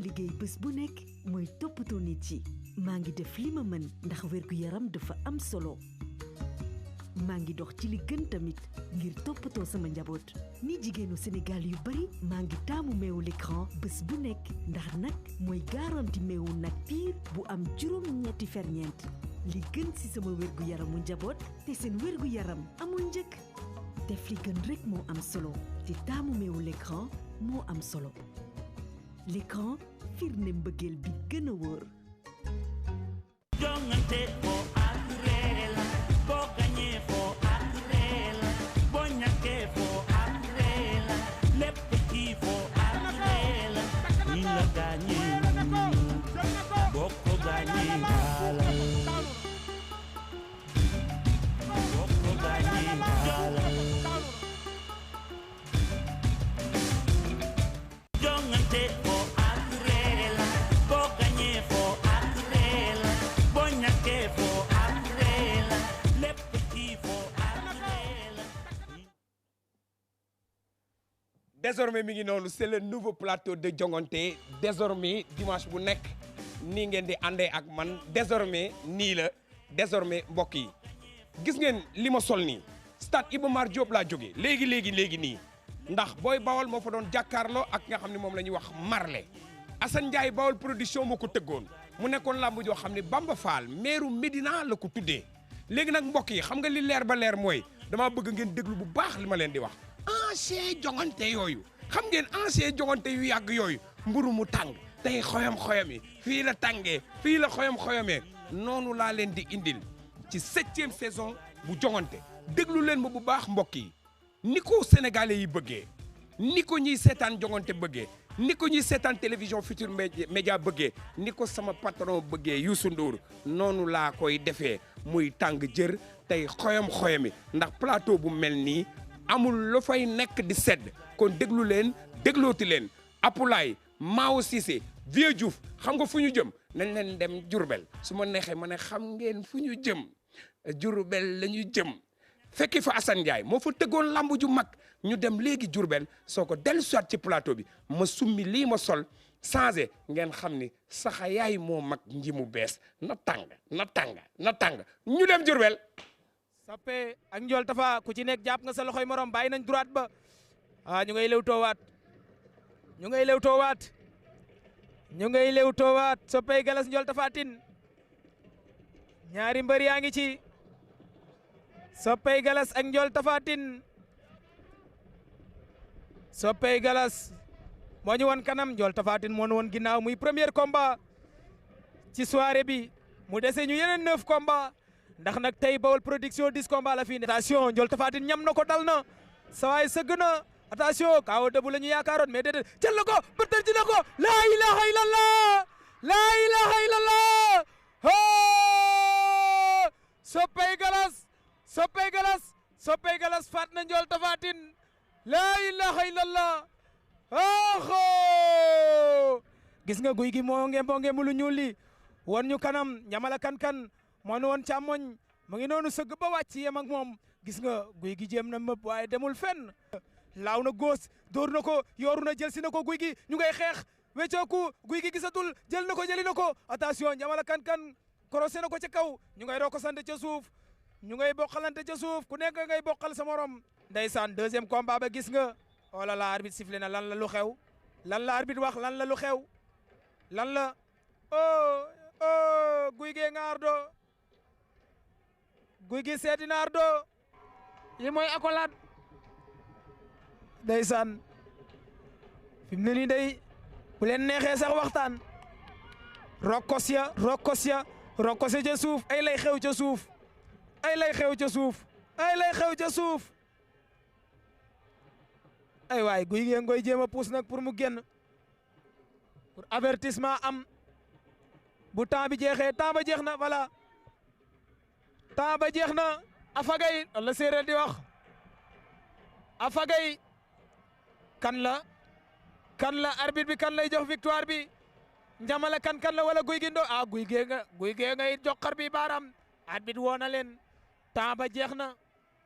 liggéey bés bu nekk mooy toppatoo nit yi maa ngi def li ma mën ndax wérgu yaram dafa am solo maa ngi dox ci li gën tamit ngir toppatoo sama njaboot ni jigéenu Sénégal yu bari maa ngi taamu meewu l'écran bés bu nekk ndax nag mooy garanti meewu nag piir bu am juróom-ñetti ferñeent li gën ci sama wérgu yaramu njaboot te seen wérgu yaram amul njëkk def li gën rek moo am solo te taamu meewu l'écran moo am solo l'écran firnde mbëggeel bi gën a wóor. jongante foo ak ree la boo gañee foo ak ree la boo ñàkkee foo ak ree la lépp kii foo ak ree la ñi la gaañee boo ko gaañee gaala boo ko gaañee gaala jongante foo ak ree la boo gañee foo ak ree la boo ñàkkee foo ak ree la lépp kii foo ak ree la. Désormais mi ngi noonu c'est le nouveau plateau de Jongante désormais dimanche bu nekk nii ngeen di àndee ak man désormais nii la désormais mbokk yi gis ngeen li ma sol nii stade Iba Mar Diop laa jógee léegi nii ndax Boy Bawol moo fa doon jàkkaarloo ak nga xam ne moom la ñuy wax Marley Assane Ndiaye Bawol production moo ko tëggoon mu nekkoon làmb joo xam ne Bamba Fall meeru Médina la ko tuddee léegi nag mbokk yi xam nga li leer ba leer mooy dama bëgg ngeen déglu bu baax li ma leen di wax ancien jongante yooyu xam ngeen ancien jongante yu yàgg yooyu mburu mu tàng tey xoyam-xoyam yi fii la tàngee fii la xoyam-xoyamee noonu laa leen di indil ci 7e saison bu jongante déglu leen ma bu baax mbokk yi ni ko sénégalais yi bëggee ni ko ñuy seetaan jongante bëggee ni ko ñuy seetaan télévision Futur Média bëggee ni ko sama patron bëggee Youssou Ndour noonu laa koy defee muy tàng jër tey xoyam-xoyami ndax plateau bu mel nii amul lu fay nekk di sedd kon déglu leen déglooti leen Apulaay Mao Cissé Vieux Diouf xam nga fu ñu jëm nañ leen dem Jurbel su ma neexee ma ne xam ngeen fu ñu jëm Jurbel la ñu jëm fekki fa Assane Ndiaye moo fa tëggoon lamb ju mag ñu dem léegi Jurbel soo ko dellu soit ci plateau bi ma summi lii ma sol changé ngeen xam ni saxa yaay moo mag nji mu bees na tàng ñu dem Jurbel. Sappe ak Ndiol Tafa ku ci nekk jàpp nga sa loxoy morom bàyyi nañ droite ba ñu ngay lewtoowaat Sappe Galas Ndiol Tafa Tine ñaari mbër yaa ngi ci Sappe Galas ak Ndiol Tafa Tine Sappe Galas moo ñu won kanam Ndiol Tafa Tine moo ñu won ginnaaw muy premier combat ci soirée bi mu dese ñu yeneen 9 combat ndax nag tey Bawol production 10 combat la fii ne attention Ndiol Tafa Tine ñam na ko dal na sawaay sëgg na attention kaaw dëbu la ñu yaakaaroon mais déedéet jël na ko bëtër ji na ko laa ilaha illallah Sappe Galas faat na Ndiol Tafa Tine laa ilaha illallah gis nga guy gi moo nge mu lu ñuul li won ñu kanam ñamala kan moo nu woon càmmoñ mu ngi noonu sëgg ba wàcc yem ak moom gis nga guy gi jéem na mëpp waaye demul fenn laaw na góos dóor na ko yooru na jël si na ko guy gi ñu ngay xeex weccooku guy gi gisatul jël na ko jëli na ko attention ñamala kan korosé na ko ca kaw ñu ngay roko sante ca suuf ñu ngay bokkalante ca suuf ku nekk ngay bokkal sa morom ndeysaan deuxième combat ba gis nga oh là là arbitre sifflé na lan la lu xew lan la arbitre wax lan la lu xew lan la guy gee nga ardo guy gi seeti na ardo yi mooy accolade ndeysaan fi mu ne nii day bu leen neexee sax waxtaan rokkos ya ca suuf ay lay xew ca suuf ay waay guy gi ngoy jéem a puus nag pour mu génn pour avertissement am bu temps bi jeexee temps ba jeex na voilà temps ba jeex na afagay la séeréer di wax afagay kan la arbitre bi kan lay jox victoire bi njamala kan la wala guy gi ndo guy gee ngay jox xar bi baaraam arbitre woo na leen temps ba jeex na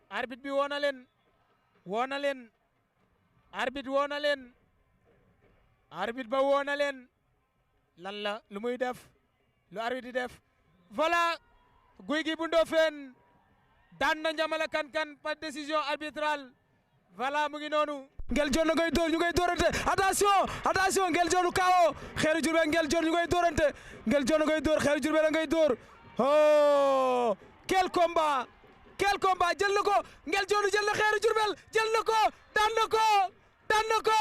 arbitre bi woo na leen arbitre woo na leen arbitre ba woo na leen lan la lu muy def lu arbitre di def voilà guy gi bu Ndofène daan na Njamala Kankan par décision arbitrale voilà mu ngi noonu. Ngel John ngay door ñu ngay doorante attention Ngel John kawo Xeeru Jurbel Ngel John ñu ngay doorante Ngel John ngay door Xeeru Jurbel ngay door oh quel combat jël na ko Ngel John jël na Xeeru Jurbel jël na ko daan na ko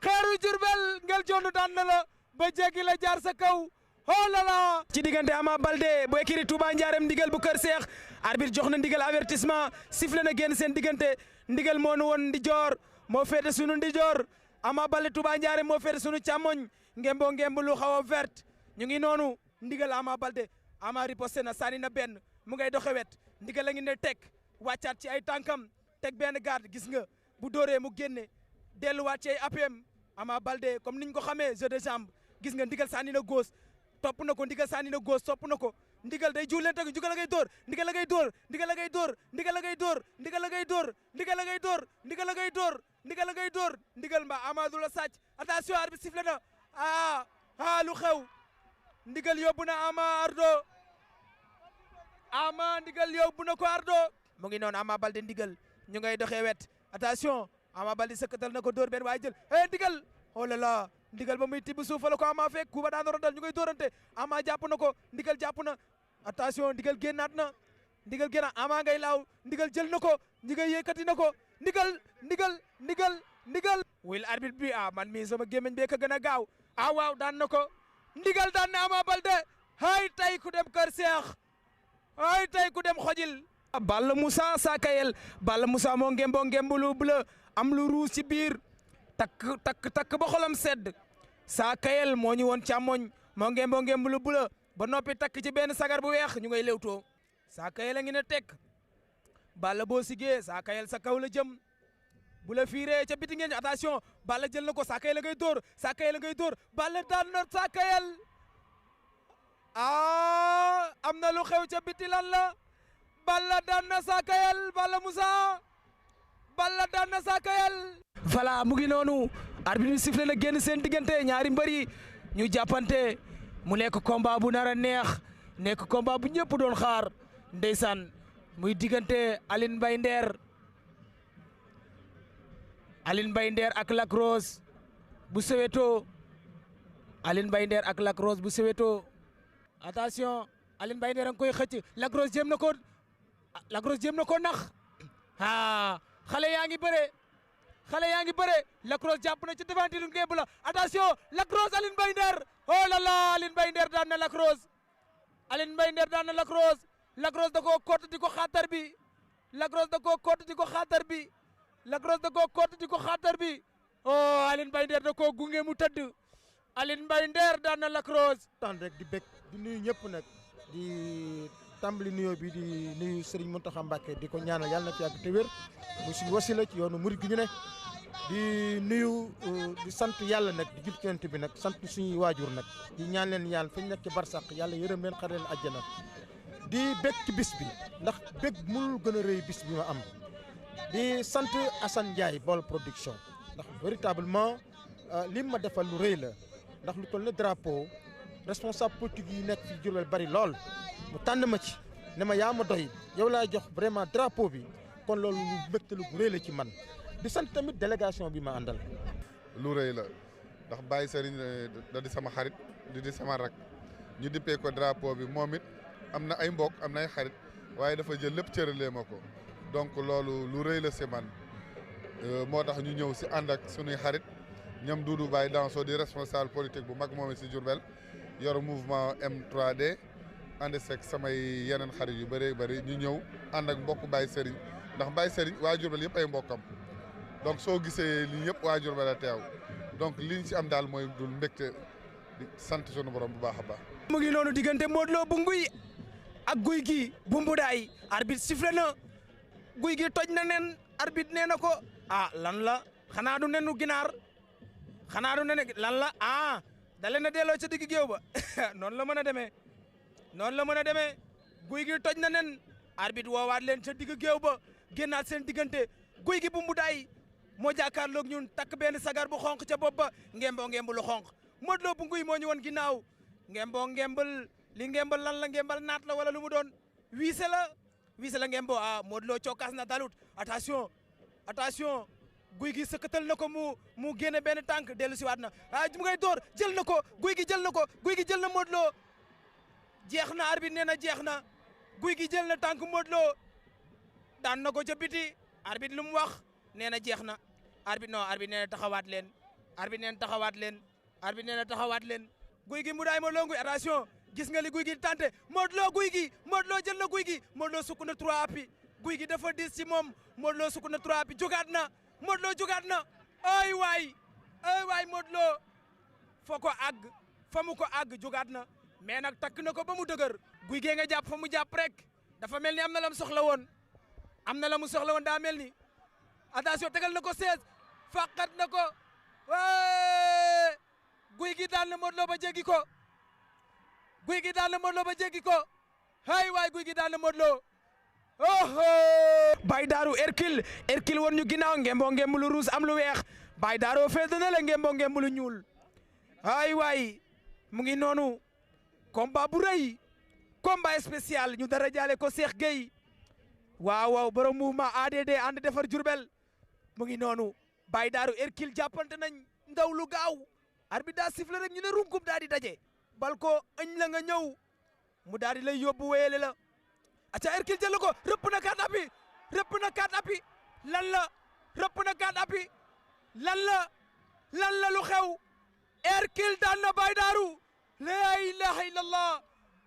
Xeeru Jurbel Ngel John daan na la ba jéggi la jaar sa kaw oh là là. ci diggante Ama Baldé bu écurie Touba Ndiarème ndigal bu Kër Seex arbitre jox na ndigal avertissement sifflé na génn seen diggante ndigal moo nu woon ndi joor moo féete sunu ndijoor Ama Baldé Touba Ndiarème moo féete sunu càmmoñ ngembo lu xaw a vert ñu ngi noonu ndigal Ama Baldé Ama riposté na sànni na benn mu ngay doxe wet ndigal la ngi ne teg wàccaat ci ay tànkam teg benn garde gis nga bu dóoree mu génne delluwaat ci ay APM Ama Baldé comme niñ ko xamee jeu de jambe gis nga ndigal sànni na góos topp na ko ndigal sànni na góos topp na ko ndigal day juul leen teg jugal la ngay dóor ndigal la ngay dóor ndigal la ngay dóor ndigal la ngay dóor ndigal la ngay dóor ndigal la ngay dóor ndigal la ngay dóor ndigal la ngay dóor ndigal mba Amadou la sàcc attention arbitre sifflé na lu xew ndigal yóbbu na Ama ndigal yóbbu na ko Ardo mu ngi noonu Ama Baldé ndigal ñu ngay doxee wet attention Ama Baldé sëkkatal na ko dóor benn waaye jël ndigal oh là là ndigal ba muy tibb suuf la ko Ama fekk kuba daan rodal ñu ngay dóorante Ama jàpp na ko ndigal jàpp na attention ndigal génnaat na ndigal génnaat Ama ngay laaw ndigal jël na ko ndigal yëkkati na ko ndigal wil arbitre bi man mii sama gémmiñ bee ka gën a gaaw waaw daan na ko ndigal daan na Ama Baldé hay tay ku dem Kër Seex hay tay ku dem xojil Balla Moussa Sakayel Balla Moussa moo ngembo lu bleu am lu rouge ci biir takk ba xolam sedd Sakayel moo ñu woon càmmoñ moo ngembo lu bleu ba noppi takk ci benn sagar bu weex ñu ngay lewtoo Sakayel a ngi ne tekk Balla boo sigee Sakayel sa kaw la jëm bu la fiiree ca biti ngeen attention Balla jël na ko Sakayel la ngay dóor Balla daan na Sakayel am na lu xew ca biti lan la Balla daan na Sakayel Balla Moussa Balla daan na Sakayel voilà mu ngi noonu arbitre bi sifflé na génn seen diggante ñaari mbëri ñu jàppante mu nekk combat bu nar a neex nekk combat bu ñëpp doon xaar ndeysaan muy diggante Aline Mbaye Nder ak Lac Rose bu Soweto Aline Mbaye Nder ak Lac Rose bu Soweto attention Aline Mbaye Nder a ngi koy xëcc Lac Rose jéem na ko nax xale yaa ngi bëre Lac Rose jàpp na ci devantiru ngemb la attention Lac Rose Aline Mbaye Nder oh là là Aline Mbaye Nder daan na Lac Rose Lac Rose da koo kott di ko xaatar bi oh Aline Mbaye Nder da koo gunge mu tëdd Aline Mbaye Nder daan na Lac Rose tan rek di bég di nuyu ñëpp nag di tàmbali nuyoo bi di nuyu Serigne Mountakha Mbacké di ko ñaanal yàlla na fi yàgg te wér muy suñu wasila ci yoonu murid gi ñu ne di nuyu di sant yàlla nag di jul ci yonent bi nag sant suñuy waajur nag di ñaan leen yàlla fi ñu nekk ci barsàq yàlla yërëm leen xare leen àjjana di bég ci bis bi ndax bég mënul gën a rëy bis bi ma am di sant Assane Ndiaye Baol Production ndax véritablement lim ma defal lu rëy la ndax lu toll ne drapeau responsable politique yi nekk fi Diourbel bari lool mu tànn ma ci ne ma yaa ma doy yow laa jox vraiment drapeau bi kon loolu lu mbégte lu rëy la ci man di sant tamit délégation bi ma àndal. lu rëy la ndax Baye Serigne da di sama xarit di sama rak ñu dippee ko drapeau bi moom it am na ay mbokk am na ay xarit waaye dafa jël lépp cëralee ma ko donc loolu lu rëy la si man moo tax ñu ñëw si ànd ak sunuy xarit ñoom Doudou Baye Danso di responsable politique bu mag moom it si Diourbel yor mouvement M3D ànd seeg samay yeneen xarit yu bëree bëri ñu ñëw ànd ak mbokk Baye Serigne ndax Baye Serigne waa Diourbel yëpp ay mbokkam donc soo gisee lii yëpp waa Diourbel a teew donc li ñu si am daal mooy dul mbégte di sant sunu borom bu baax a baax. mu ngi noonu diggante Modou Lo bu Nguy ak Guy gi bu Mbudaay arbitre sifflé na Guy gi toj na nen arbitre nee na ko lan la xanaa du nenu ginaar lan la da leen a delloo ca digg géew ba noonu la mën a demee Guy gi toj na nen arbitre woowaat leen ca digg géew ba génnaat seen diggante Guy gi bu Mbudaay moo jàkkaarloog ñun takk benn sagar bu xonq ca bopp ba ngemboo ngemb lu xonq Modou Lo bu nguy moo ñu woon ginnaaw ngemboo ngembal li ngembal lan la ngembal naat la wala lu mu doon wiise la ngemboo Modou Lo cokkaas na dalut attention guy gi sëkkatal na ko mu génne benn tànk dellu si waat na mu ngay door jël na ko guy gi jël na Modou Lo jeex na arbitre nee na jeex na guy gi jël na tànk Modou Lo daan na ko ca biti arbitre lu mu wax nee na jeex na arbitre nee na taxawaat leen arbitre nee na taxawaat leen guy gi mu daay Modou Lo nguy attention gis nga li guy gi tante Modou Lo guy gi Modou Lo jël na guy gi Modou Lo sukk na 3 appuis guy gi dafa dis ci moom Modou Lo sukk na 3 appuis jógaat na Modou Lo jógaat na ay waay Modou Lo fa mu ko àgg jógaat na mais nag takk na ko ba mu dëgër guy gee nga jàpp fa mu jàpp rek dafa mel ni am na la mu soxla woon daa mel ni attention tegal na ko 16 faqat na ko guy gi daan na Modou Lo ba jéggi ko guy gi daan na Modou Lo ba jéggi ko hay waay guy gi daan na Modou Lo Baye Darou Hercule woon ñu ginnaaw ngemboo ngemb lu ruus am lu weex Baye Darou féete na la ngemboo ngemb lu ñuul hay waay mu ngi noonu combat bu rëy combat spécial ñu dara jaale ko Cheikh Gueye waaw borom mouvement ADD ànd defar Jurbel mu ngi noonu Baye Darou Hercule jàppante nañ ndaw lu gaaw arbitre daa sifflé rek ñu ne runkum daal di daje bal ko ëñ la nga ñëw mu daal di lay yóbbu wéyale la aca Hercule jël ko rëpp na 4 appuis lan la rëpp na 4 appuis lan la lu xew Hercule daan na Baye Darou la ilaha illallah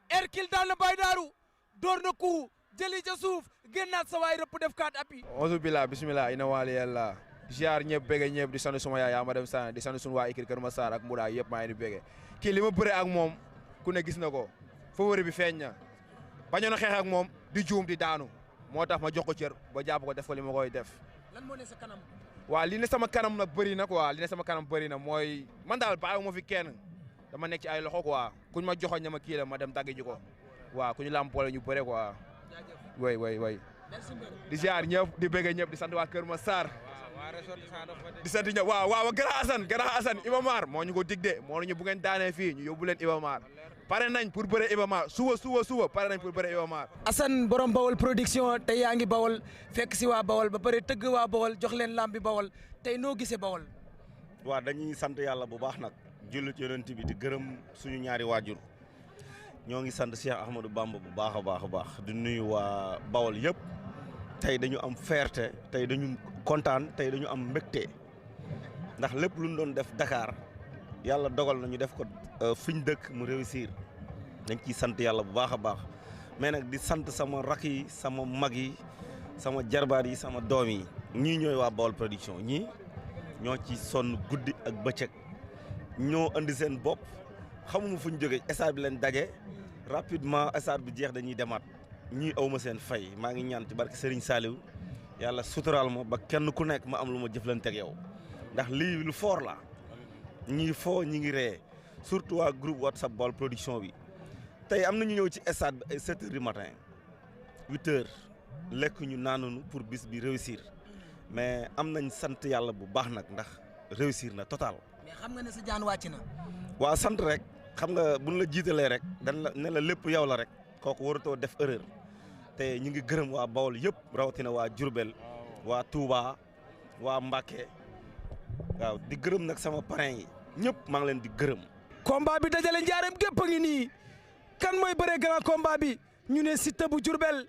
Hercule daan na Baye Darou door na ku jëli ca suuf génnaat sa waay rëpp def 4 appuis auzu billah bismillah ina wali yàlla ziar ñëpp bëgge ñëpp di sant suma yaay yaa ma dem sana di sant suñu waa ikir Kër Massar ak Mbudaay yëpp maa ngi di bëgge kii li ma bëre ak moom ku ne gis na ko favori bi feeñ na bañoon a xeex ak moom di juum di daanu moo tax ma jox ko cër ba jàpp ko def ko li ma koy def. lan moo ne sa kanam. waaw li ne sama kanam nag bëri na quoi li ne sama kanam bëri na mooy man daal bàyyi ma fi kenn dama nekk ci ay loxo quoi kuñ ma joxoñ na ma kii la ma dem tàggi ji ko waaw ku ñu làmpoole ñu bëre quoi. way di ziar ñëpp di bëgge ñëpp di sant waa Kër Massar di sant ñëpp waaw Gara Assane Iba Mar moo ñu ko dig de moo ñu bu ngeen daanee fii ñu yóbbu leen Iba Mar pare nañ pour bëre Iba Mar suba pare nañ pour bëre Iba Mar. Assane borom Bawol production tey yaa ngi Bawol fekk si waa Bawol ba pare tëgg waa Bawol jox leen lambi Bawol tey noo gisee Bawol. waaw dañuy sant yàlla bu baax nag jullit ci yonent bi di gërëm suñu ñaari waajur ñoo ngi sant Cheikh Ahmadou Bamba bu baax a baax di nuyu waa Bawol yëpp tey dañu am fierté tey dañu kontaan tey dañu am mbégte ndax lépp lu ñu doon def Dakar yàlla dogal na ñu def ko fi ñu dëkk mu réussir dañ ciy sant yàlla bu baax a baax mais nag di sant sama rak yi sama mag yi sama jarbaar yi sama doom yi ñii ñooy waa Bawol production ñii ñoo ci sonn guddi ak bëccëg ñoo andi seen bopp xamuma fu ñu jógee stade bi leen daje rapidement stade bi jeex dañuy demaat ñii awma seen fay maa ngi ñaan ci barke Serigne Saliou yàlla suturaal ma ba kenn ku nekk ma am lu ma jëflante ak yow ndax lii lu fort la ñii foo ñi ngi ree surtout waa groupe WhatsApp Bawol production bi tey am na ñu ñëw ci stade bi ay 7 heures du matin 8 heures lekk ñu naanunu pour bis bi réussir mais am nañ sant yàlla bu baax nag ndax réussir na total. mais xam nga ne sa jaan wàcc na. waa sant rek xam nga buñ la jiitalee rek dañ la ne la lépp yow la rek kooku waratoo def erreur te ñu ngi gërëm waa Bawol yëpp rawatina waa Diourbel waa Touba waa Mbacké waaw di gërëm nag sama parrain yi ñëpp maa ngi leen di gërëm. combat bi dajale njaareem gépp a ngi nii kan mooy bëree grand combat bi ñu ne Siteu bu Diourbel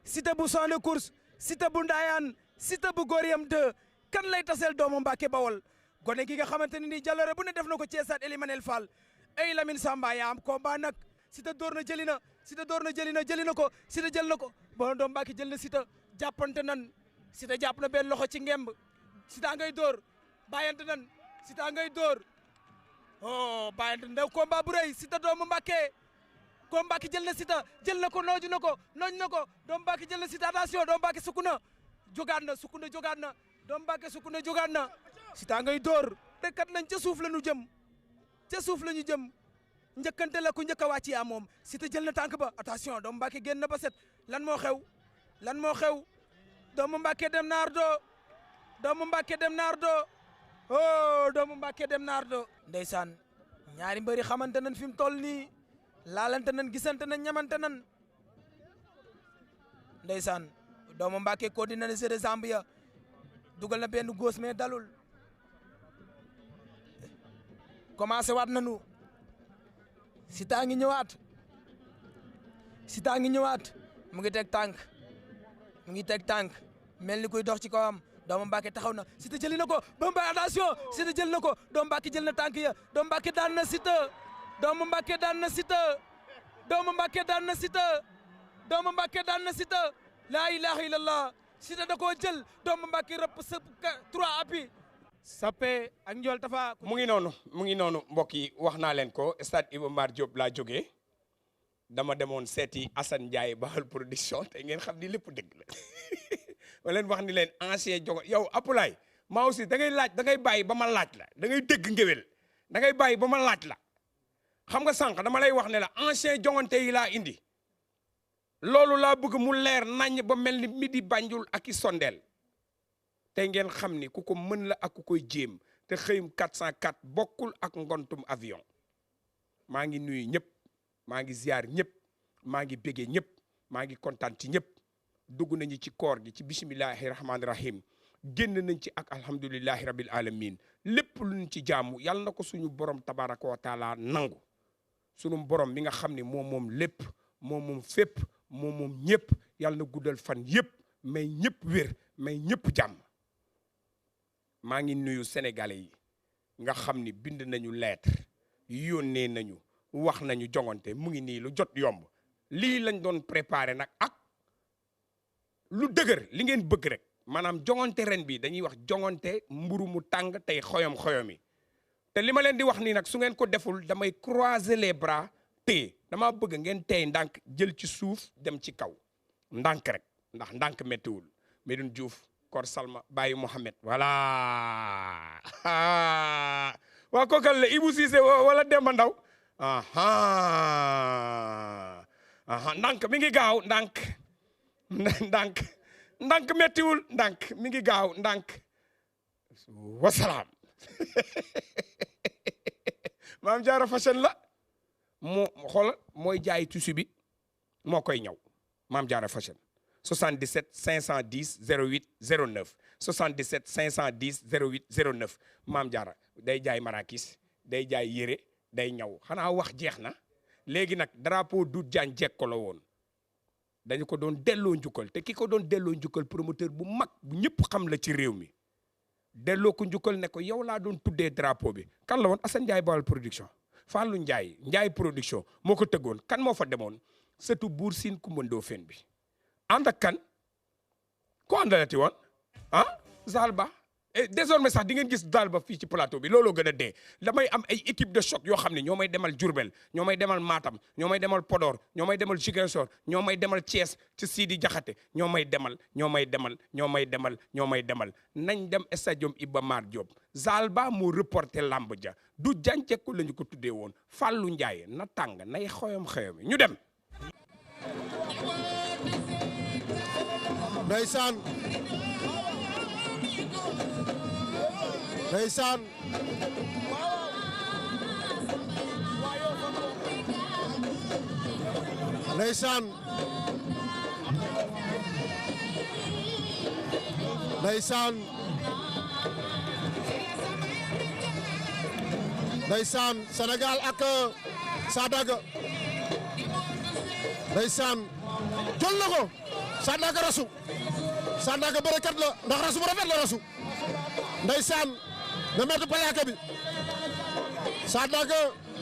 Siteu bu champ de course Siteu bu Ndayane Siteu bu Goriam 2 kan lay taseel doomu Mbacké Bawol gone gi nga xamante ne nii jàllore bu ne def na ko ci stade Elimanel Fall ay Lamine Samba yaa am combat nag Siteu door na jëli na Siteu door na jëli na ko Siteu jël na ko bon doom Mbacké jël na Siteu jàppante nan Siteu jàpp na benn loxo ci ngemb Siteu ngay door bàyyante nan Siteu ngay door oh bàyyante ndaw combat bu rëy Siteu doomu Mbacké ko Mbacké jël na Siteu jël na ko nooju na ko doom Mbacké jël na Siteu attention doom Mbacké sukk na jógaat na doom Mbacké sukk na jógaat na Siteu ngay door te kat nañ ca suuf la ñu jëm njëkkante la ku njëkk a wàcc yaa moom Siteu jël na tànk ba attention doomu Mbacké génn na ba set lan moo xew doomu Mbacké dem naar do oh doomu Mbacké dem naar do ndeysaan ñaari mbëri xamante nañ fi mu toll nii laalante nañ gisante nañ ñamante nañ ndeysaan doomu Mbàkke coordinateur de Zambia dugal na benn góos mais dalul commencé waat nañu Siteu ngi ñëwaat Siteu ngi ñëwaat mu ngi teg tànk mel ni kuy dox ci kawam doomu Mbàkke taxaw na Siteu jëli na ko ba Mbàkke attention Siteu jël na ko doomu Mbàkke jël na tànk ya doomu Mbàkke daan na Siteu doomu Mbàkke daan na Siteu doomu Mbàkke daan na Siteu doomu Mbàkke daan na Siteu laa ilaha illallah Siteu da koo jël doomu Mbàkke rëpp sa 3 appuis sappe ak njool tafa mu ngi noonu mbokk yi wax naa leen ko stade Iba Mar Diop laa jógee dama demoon seeti Assane Ndiaye Baol production te ngeen xam ni lépp dëgg la ma leen wax ni leen ancien jogo yow Apulaay maa aussi da ngay bàyyi ba ma laaj la da ngay dégg ngéwél da ngay bàyyi ba ma laaj la xam nga sànq dama lay wax ne la ancien jongante yi laa indi loolu laa bëgg mu leer naññ ba mel ni midi Banjul ak i sondeel tey ngeen xam ni ku ko mën la ak ku koy jéem te xëyum 404 bokkul ak ngontum avion maa ngi nuyu ñëpp maa ngi ziar ñëpp maa ngi béggee ñëpp maa ngi kontaan ci ñëpp dugg nañu ci koor gi ci bisimillahi rahmaani rahim génn nañ ci ak alhamdulillahi rabil alamin lépp luñ ci jaamu yàlla na ko suñu borom tabaraka wa taala nangu suñu borom mi nga xam ne moom lépp moom fépp moom ñëpp yàlla na guddal fan yëpp may ñëpp wér may ñëpp jàmm maa ngi nuyu sénégalais yi nga xam ni bind nañu lettre yónnee nañu wax nañu jongante mu ngi nii lu jot yomb lii lañ doon préparé nag ak lu dëgër li ngeen bëgg rek maanaam jongante ren bi dañuy wax jongante mburu mu tàng tey xoyom yi te li ma leen di wax nii nag su ngeen ko deful damay croiser les bras téye dama bëgg ngeen tey ndànk jël ci suuf dem ci kaw ndànk rek ndax ndànk méttiwul Medoune Diouf Kor Salma Baye Mohamed voilà waa kookal la Ibou Cissé wala Demba Ndaw ndànk mi ngi gaaw ndànk méttiwul ndànk mi ngi gaaw ndànk wasalaam Maam Jaara fashion la mooy jaay tissu bi moo koy ñaw Maam Jaara fashion 77 510 08 09 77 510 08 09 Maam Jaara day jaay marakis day jaay yére day ñaw xanaa wax jeex na léegi nag drapeau du jaan jekko la woon dañu ko doon delloo njukkal te ki ko doon delloo njukkal promoteur bu mag bu ñëpp xam la ci réew mi delloo ko njukkal ne ko yow laa doon tuddee drapeau bi kan la woon Assane Ndiaye Baol production Fallou Ndiaye production moo ko tëggoon kan moo fa demoon surtout Buur Siin Kumba Ndoofeen bi ànd ak kan ko àndalati woon Zalba désormais sax di ngeen gis Zalba fii ci plateau bi looloo gën a dee damay am ay équipe de choc yoo xam ne ñoo may demal Diourbel ñoo may demal Matam ñoo may demal Podor ñoo may demal Ziguinchor ñoo may demal Thiès ci Sidi Diakhaté ñoo may demal nañ dem stadium Iba Mar Diop Zalba moo reporté lamb ja du jànceeku la ñu ko tuddee woon Fallou Ndiaye na tàng nay xoyom ñu dem ndeysaan Sénégal ak Sadaga ndeysaan jël na ko Sadaga rasu Sadaga bërekat la ndax rasu bu rafet la rasu ndeysaan na metu palaaka bi Sadaga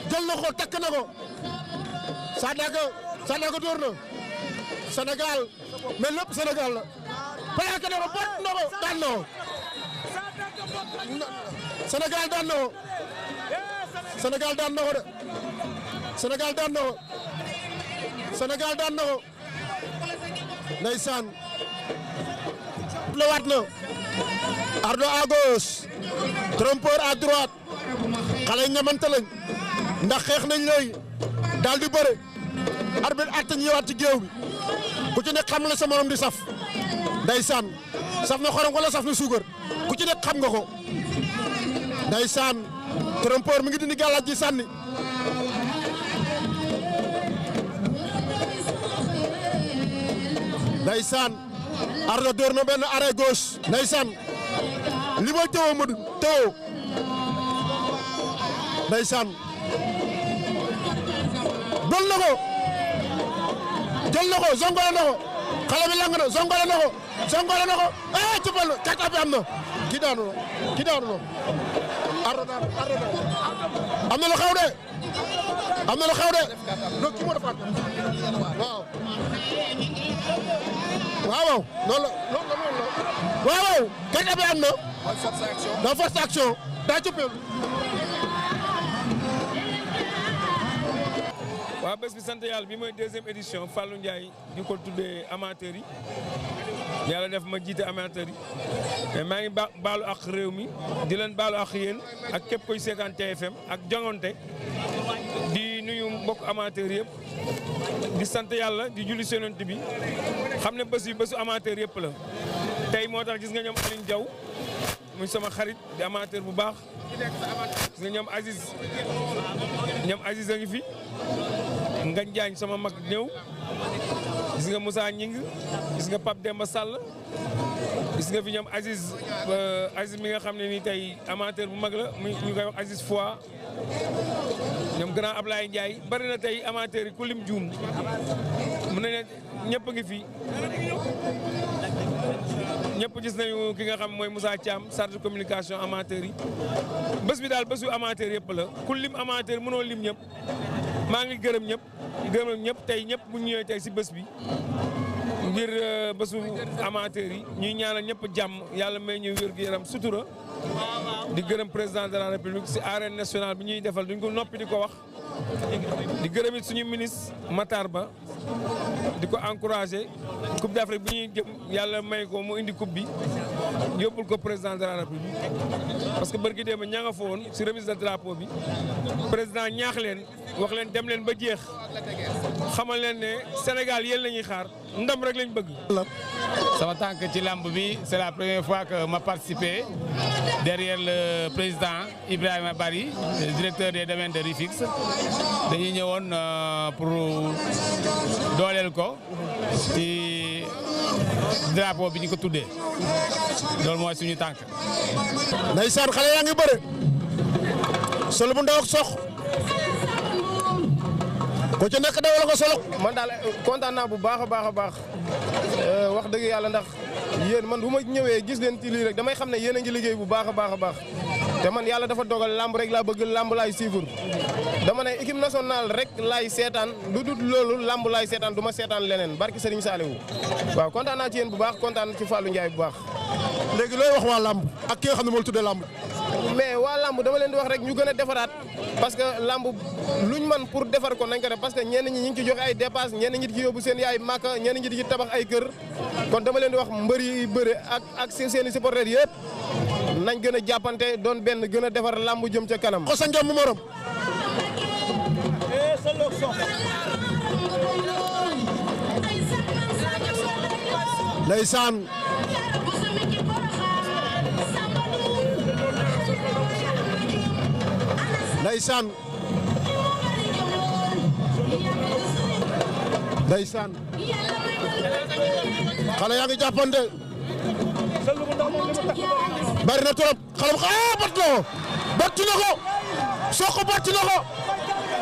jël na ko takk na ko Sadaga door na Sénégal mais lépp Sénégal la palaaka na ko bot na ko daan na ko Sénégal daan na ko Sénégal daan na ko de Sénégal daan na ko Sénégal daan na ko ndeysaan le waat na ardo à gauche trompeur à droite xale yi ñamante lañ ndax xeex nañ léegi daal di bëre arbitre atte ñu ñëwaat ci géew bi ku ci nekk xam la sa morom di saf ndeysaan saf na xorom wala saf na suukar ku ci nekk xam nga ko ndeysaan trompeur mi ngi dindi gàllaaj ji sànni ndeysaan Ardo door na benn arrêt gauche ndeysaan li mooy teewoo Modou teewoo ndeysaan dol na ko jël na ko zongole na ko xale bi lang na zongole na ko cëppal na kàttan bi am na kii daanu na Ardo daanu am na lu xew de non kii moo defaat waaw noonu la waaw kàttan bi am na da force action daa cëppeel waaw bés bi sant yàlla bi mooy 2e édition Fallou Ndiaye di ko tuddee amateurs yi yàlla def ma jiite amateurs yi mais maa ngi baalu ak réew mi di leen baalu ak yéen ak képp koy seetaan TFM ak jongante di nuyu mbokk amateurs yëpp di sant yàlla di julli Yonent bi xam ne bés bi bésu amateurs yëpp la tey moo tax gis nga ñoom Alioune Diaw muy sama xarit di amateur bu baax gis nga ñoom Aziz a ngi fi Ngañ Jaañ sama mag ñëw gis nga Moussa Ñing gis nga Pape Demba Sall gis nga fi ñoom Aziz mi nga xam ne nii tey amateur bu mag la ñu koy wax Aziz Foy ñoom grand Ablaye Ndiaye bari na tey amateur yi ku lim juum mu ne ñëpp a ngi fi ñëpp gis nañu ki nga xam mooy Moussa Thiam chargé de communication amateur yi bés bi daal bésu amateur yëpp la ku lim amateur mënoo lim ñëpp maa ngi gërëm ñëpp tey ñëpp bu ñu ñëwee tey si bés bi ngir bésu amateur yi ñuy ñaanal ñëpp jàmm yàlla may ñu wér gu yaram sutura di gërëm président de la république si arène nationale bi ñuy defal duñ ko noppi di ko wax di gërëm it suñu ministre Matar Ba di ko encouragé coupe d'Afrique bi ñuy jëm yàlla may ko mu indi coupe bi yóbbul ko président de la république parce que bërki démb ñaa nga fa woon si remise de drapeau bi président ñaax leen wax leen dem leen ba jeex xamal leen ne Sénégal yéen la ñuy xaar ndam rek lañ bëgg. sama tànk ci lamb bi c'est la première fois que ma participé derrière le président Ibrahima Bari directeur des domaines de Rufisque dañuy ñëwoon pour dooleel ko ci drapeau bi ñu ko tuddee loolu mooy suñu tànk. ndeysaan xale yaa ngi bëre solo bu ndaw ak sox ko ci nekk dawal ko solo. man daal kontaan naa bu baax a baax wax dëgg yàlla ndax yéen man bu ma ñëwee gis leen ci lii rek damay xam ne yéen a ngi liggéey bu baax a baax te man yàlla dafa dogal lamb rek laa bëgg lamb laay suivre dama ne équipe nationale rek laay seetaan lu dul loolu lamb laay seetaan du ma seetaan leneen barki Serigne Saliou waaw kontaan naa ci yéen bu baax kontaan ci Fallou Ndiaye bu baax. léegi looy wax waa lamb ak ki nga xam ne moo tuddee lamb. mais waa lamb dama leen di wax rek ñu gën a defaraat parce que lamb luñ man pour defar ko nañ ko def parce que ñenn ñi ñu ngi ci joxe ay dépenses ñenn ñi di ci yóbbu seen yaay màkka ñenn ñi di ci tabax ay kër kon dama leen di wax mbër yi bëre ak seen i supporters yëpp nañ gën a jàppante doon benn gën a defar lamb jëm ca kanam. xosa njom mu morom. ndeysaan. ndeysaan. ndeysaan. xale yaa ngi jàppante. bari na trop xale bu bott na ko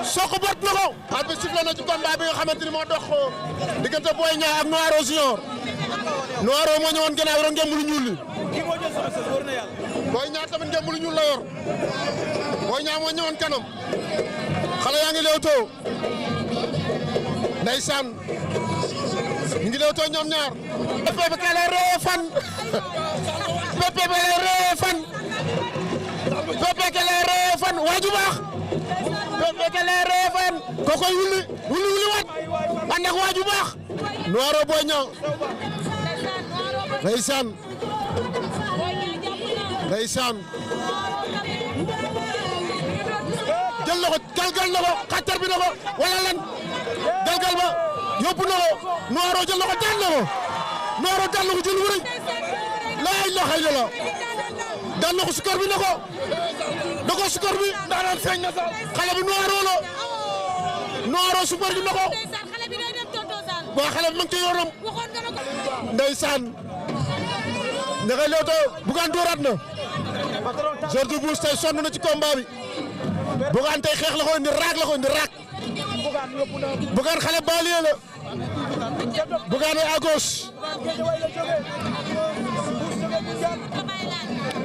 Sokh bott na ko arbitre sifflé na ci combat bi nga xamante ni moo dox diggante Boy Niang ak Noiro Junior Noiro moo ñëwoon gannaaw yor ngeen lu ñuul li Boy Niang tamit ngeen lu ñuul la yor Boy Niang moo ñëwoon kanam xale yaa ngi leewtoo ndeysaan ñu ngi leewtoo ñoom ñaar Bébé Kele Refane Bébé Kele Refane Bébé Kele Refane waaju baax Bébé Kele Refane kokoy wuli waat ànd ak waaju baax Noiro Boy Niang ndeysaan jël na ko galgal na ko xattar bi na ko wala lan galgal ba yóbbu na ko Noiro jël na ko daan na ko Noiro daan na ko jël wu rëy laa ilaha illallah daan na ko sukar bi na ko sukar bi daanaan feeñ na xale bi noiro super gi na ko waaw xale bi ma ngi ci yoonam ndeysaan ña ngay leewtoo Bougane dooraat na George Bush tey sonn na ci combat bi Bougane tey xeex la ko indi raak Bougane xale baaliye la Bougane à gauche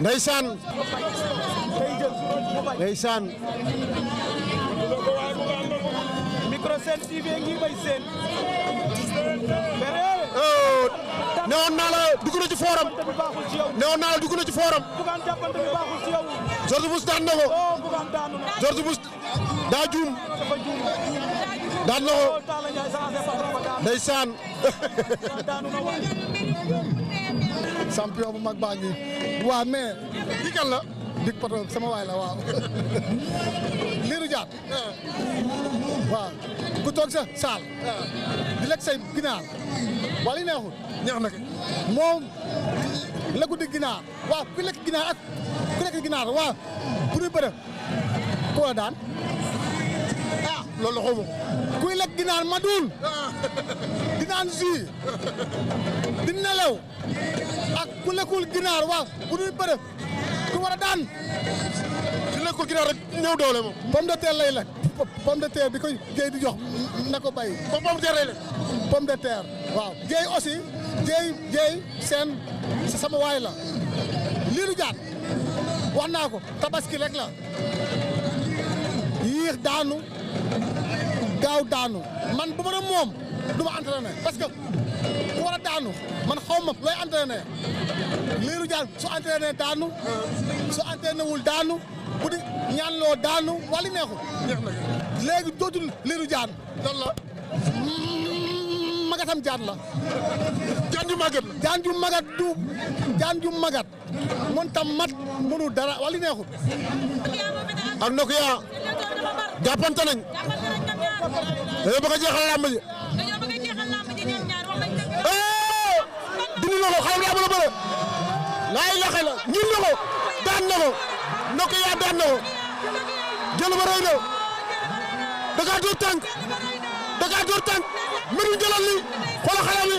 ndeysaan Micro Sen TV ngi bay seen newoon naa la dugg na ci forum George Bush daan na ko George Bush daa juum daan na ko ndeysaan champion bu mag baa ngi waaw mais kii kan la Dik Pato sama waay la waaw Lirou Diane waaw ku toog sa saal di lekk say ginaar wala neexul neex na moom lekku di ginaar waaw ku lekk ginaar ak ku lekk ginaar waaw bu ñu bëre ku la daan loolu xaw ma kuy lekk ginaar ma duul di naan jus di nelaw ak ku lekkul ginaar waaw bu ñuy bëre ku war a daan di lekkul ginaar rek ñëw doole moom pomme de terre lay lekk pomme de terre bi koy géey di jox na ko bay pomme de terre lay lekk pomme de terre waaw géey aussi géey seen sama waay la Lirou Diane wax naa ko tabaski rek la yéex daanu gaaw daanu man bu ma doon moom du ma entraîné parce que ku war a daanu man xaw ma looy entraîné Lirou Diane su entraîné daanu su entraîné wul daanu bu di ñaan loo daanu wala neexul léegi dootul Lirou Diane lan la magatam jaan la jaan ju magat la jaan ju magat du jaan ju magat mon tam mat mënu dara wala neexul ak Nokia jàppante nañ dañoo bëgg a jeexal làmb ji dindi na ko xale bu la bëre laay laxe la ñun na ko daan na ko Nokia daan na ko jël ba rëy na da kaa dóor tànk mënu jëlal li xoolal xale bi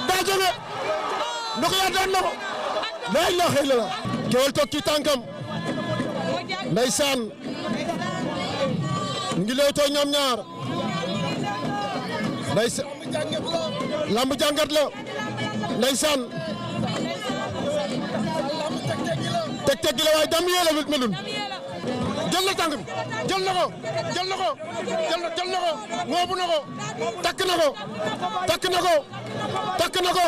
daa jóge Nokia daan na ko laay laxe la Keweul toog ci tànkam ndeysaan ñu ngi lewtoo ñoom ñaar ndeysaan lamb jàngat la ndeysaan teg gi la waaye dam yee la melun jël na tànk bi jël na ko ngoobu na ko takk na ko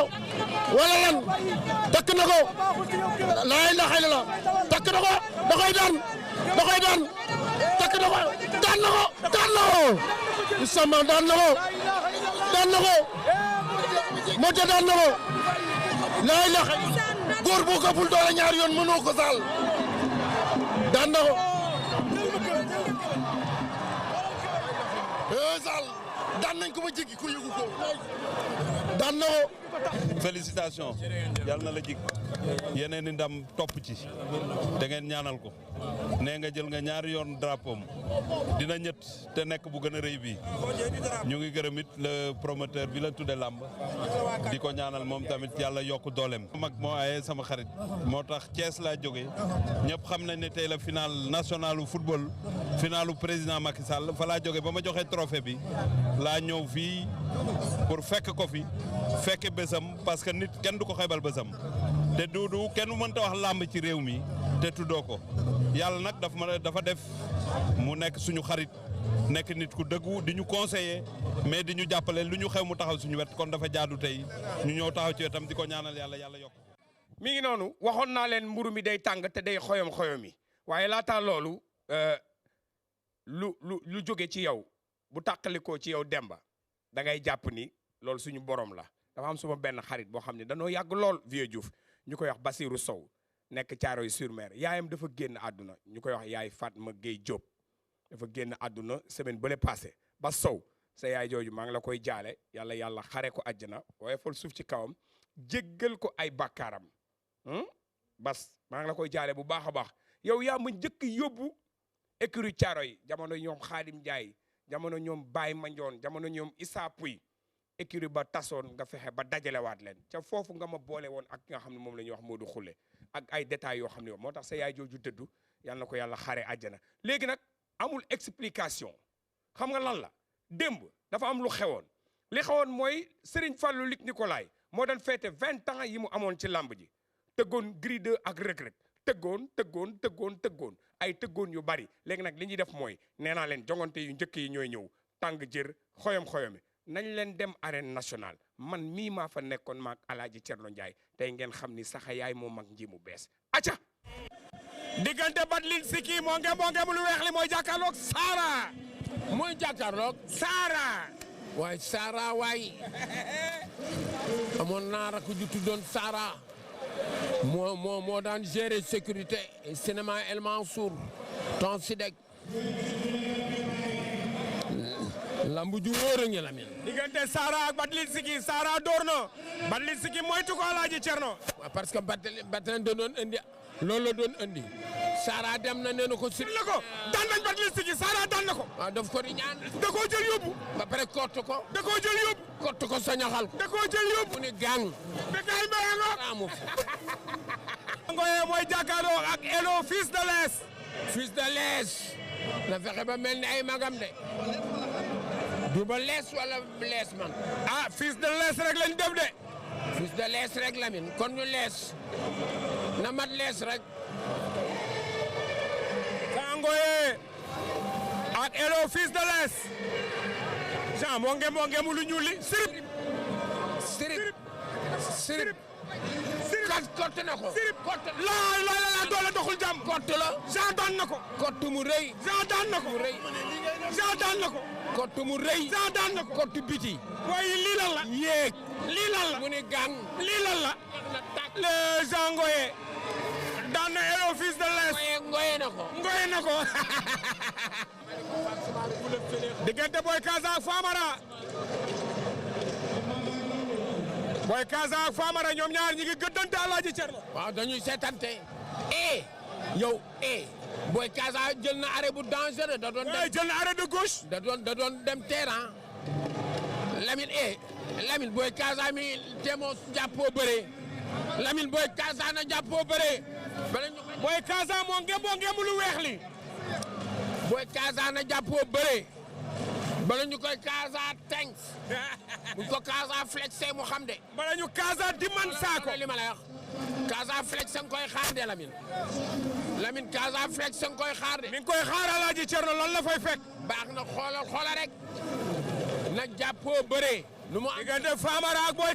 wala lan takk na ko laay la xayla la takk na ko da koy daan takk na ko daan na ko Isama daan na ko moo ca daan na ko laay la xay góor boo ko bul doole ñaar yoon mënoo ko saal daan na ko saal daan nañ ko ba jéggi ko yëgu ko daan na ko félicitations yàlla na la jig yeneen i ndam topp ci da ngeen ñaanal ko nee nga jël nga ñaari yoon drapeau dina ñett te nekk bu gën a rëy bi ñu ngi gërëm it le promoteur bi la tudde làmb di ko ñaanal moom tamit yàlla yokk dooleem mag moo aye sama xarit moo tax Thiès laa jóge ñëpp xam nañ ne tey la final nationalu football finalu président Macky Sall fa laa jóge ba ma joxe trophée bi laa ñëw fii pour fekk ko fi fekke bésam parce que nit kenn du ko xebal bésam te du kenn mënta wax làmb ci réew mi te tuddoo ko yàlla nag dafa def mu nekk suñu xarit nekk nit ku dëggu di ñu conseiller mais di ñu jàppale lu ñu xew mu taxaw suñu wet kon dafa jaadu tey ñu ñëw taxaw ci wetam di ko ñaanal yàlla yokk. mi ngi noonu waxoon naa leen mburu mi day tàng te day xoyom yi waaye laataa loolu lu jóge ci yow bu tàqalikoo ci yow Demba da ngay jàpp ni loolu suñu borom la dafa am suma benn xarit boo xam ne danoo yàgg lool Vieux Diouf ñu koy wax Basirou Sow nekk Thiaroye-sur-Mer yaayam dafa génn àdduna ñu koy wax yaay Fatma Gueye Diop dafa génn àdduna semaine bële passé ba Sow sa yaay jooju maa ngi la koy jaale yàlla xare ko àjjana waaye fol suuf ci kawam jéggal ko ay bàkkaaram Bas maa ngi la koy jaale bu baax a baax yow yaa ma njëkk yóbbu écurie Thiaroye jamono ñoom Khadim Ndiaye jamono ñoom Baye Mandione jamono ñoom Issa Pouye écurie ba tasoon nga fexe ba dajalewaat leen ca foofu nga ma boole woon ak nga xam ne moom la ñuy wax Modou Khoule ak ay détails yoo xam ne moo tax sa yaay jooju dëddu yal na ko yàlla xare àjjana léegi nag amul explication xam nga lan la démb dafa am lu xewoon li xewoon mooy Serigne Fallou Luc Nicolaï moo doon feete 20 ans yi mu amoon ci làmb ji tëggoon Gris 2 ak Reug Reug tëggoon ay tëggoon yu bari léegi nag li ñuy def mooy nee naa leen jongante yu njëkk yi ñooy ñëw tàng jër xoyom-xoyomi nañ leen dem arène nationale man mii maa fa nekkoon maak Alaaji Cerno Njaay tey ngeen xam ni saxa yaay moo mag nji mu bees acca diggante Batlin Siki moo nge lu weex li mooy jàkkaarloog Saara mooy jàkkaarloog Saara waay Saara waay amoon naa rakk ju tuddoon Saara moo daan gérer sécurité cinéma El Mansour ton sidek lambu ju wóor a ngi la min diggante Saara ak Batlin Siki Saara door na Batlin Siki moytu ko Alaaji Cerno parce que Batlin da doon indi loolu la doon indi Saara dem na nee na ko si la ko daan nañ Batlin Siki Saara daan na ko waaw daf ko di ñaan da koo jël yóbbu ba pare kott ko da koo jël yóbbu kott ko sañaxal ko da koo jël yóbbu mu ni gang Bécaye Mbaye amu ngoye mooy jàkkaarloo ak Elo fils de l'Est na fexe ba mel ni ay magam de du ba lees wala lees man ah fils de l'Est rek lañ def de fils de l'Est rek la min kon ñu lees na mat lees rek Kangoye ak Elo fils de l'Est Jean moo nge lu ñuul li sirip kott na ko kott la doole doxul jàmm kott la Jean daan na ko kott mu rëy Jean daan na ko Jean daan na ko kott mu rëy Jean daan na ko kott biti waaye lii lan la yéeg lii lan la mu ni gang lii lan la le Jean Ngoye daan na Elo fils de l'Est ngoye na ko diggante Boy Kaza ak Famara Boy Kaza ak Famara ñoom ñaar ñi ngi gëddante Alaaji Cerno waaw dañuy seetante yow Boy Kaza jël na arrêt bu dangereux da doon dem jël na arrêt de gauche da doon dem terrain Lamine Boy Kaza mi temoo jàppoo bëree Lamine Boy Kaza na jàppoo bëree Boy Kaza moo ngem lu weex li Boy Kaza na jàppoo bëree bala ñu koy Kaza thanks bu ko Kaza flexé mu xam de bala ñu Kaza di man saako li ma lay wax Kaza flexé nga koy xaar de Lamine Kaza flexé nga koy xaar de mi ngi koy xaar Alaaji Cerno lan la fay fekk baax na xoolal rek na jàppoo bëree lu mu diggante Famara ak Boy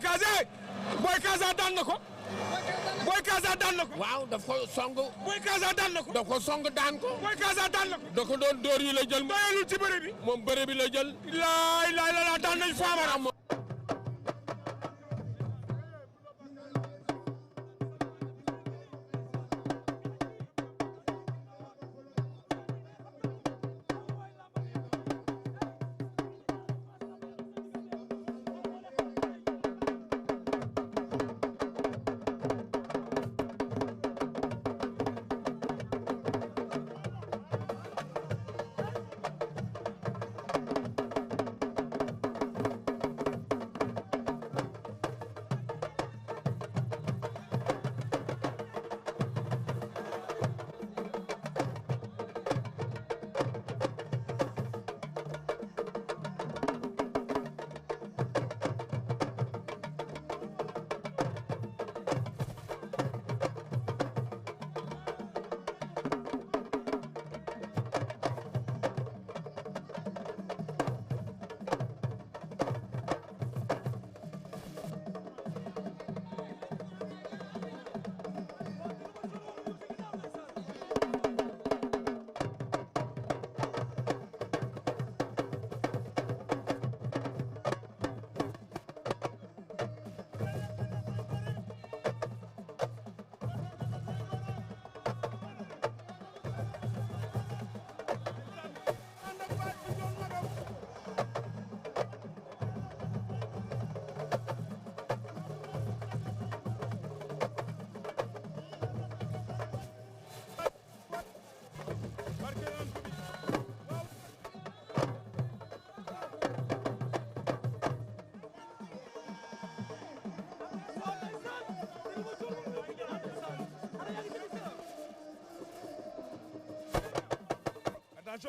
Kaza daan na ko Boy Kaza daan na ko waaw daf ko song Boy Kaza daan na ko daf ko song daan ko Boy Kaza daan na ko da ko doon dóor yi la jël doyalul ci bëre bi moom bëre bi la jël la daan nañ Famara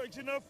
Gaston X9.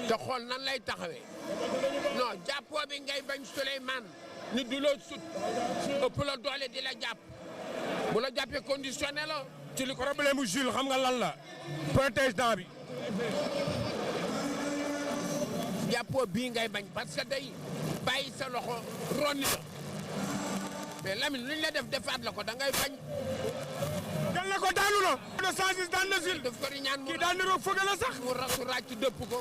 te xool nan lay taxawee non jàppoo bi ngay bañ Souleymane nit du la sut ëpp la doole di la jàpp bu la jàppee conditionné la ci li problème mu Jules xam nga lan la protège dent bi. jàppoo bii ngay bañ parce que day bàyyi sa loxo ronni la mais Lamine luñ la def defaat la ko da ngay bañ. dal na ko daanu na. de 106 daan na Jules. daf ko di ñaan kii daan na roog fëgg la sax. mu rasu ràcc dëpp ko.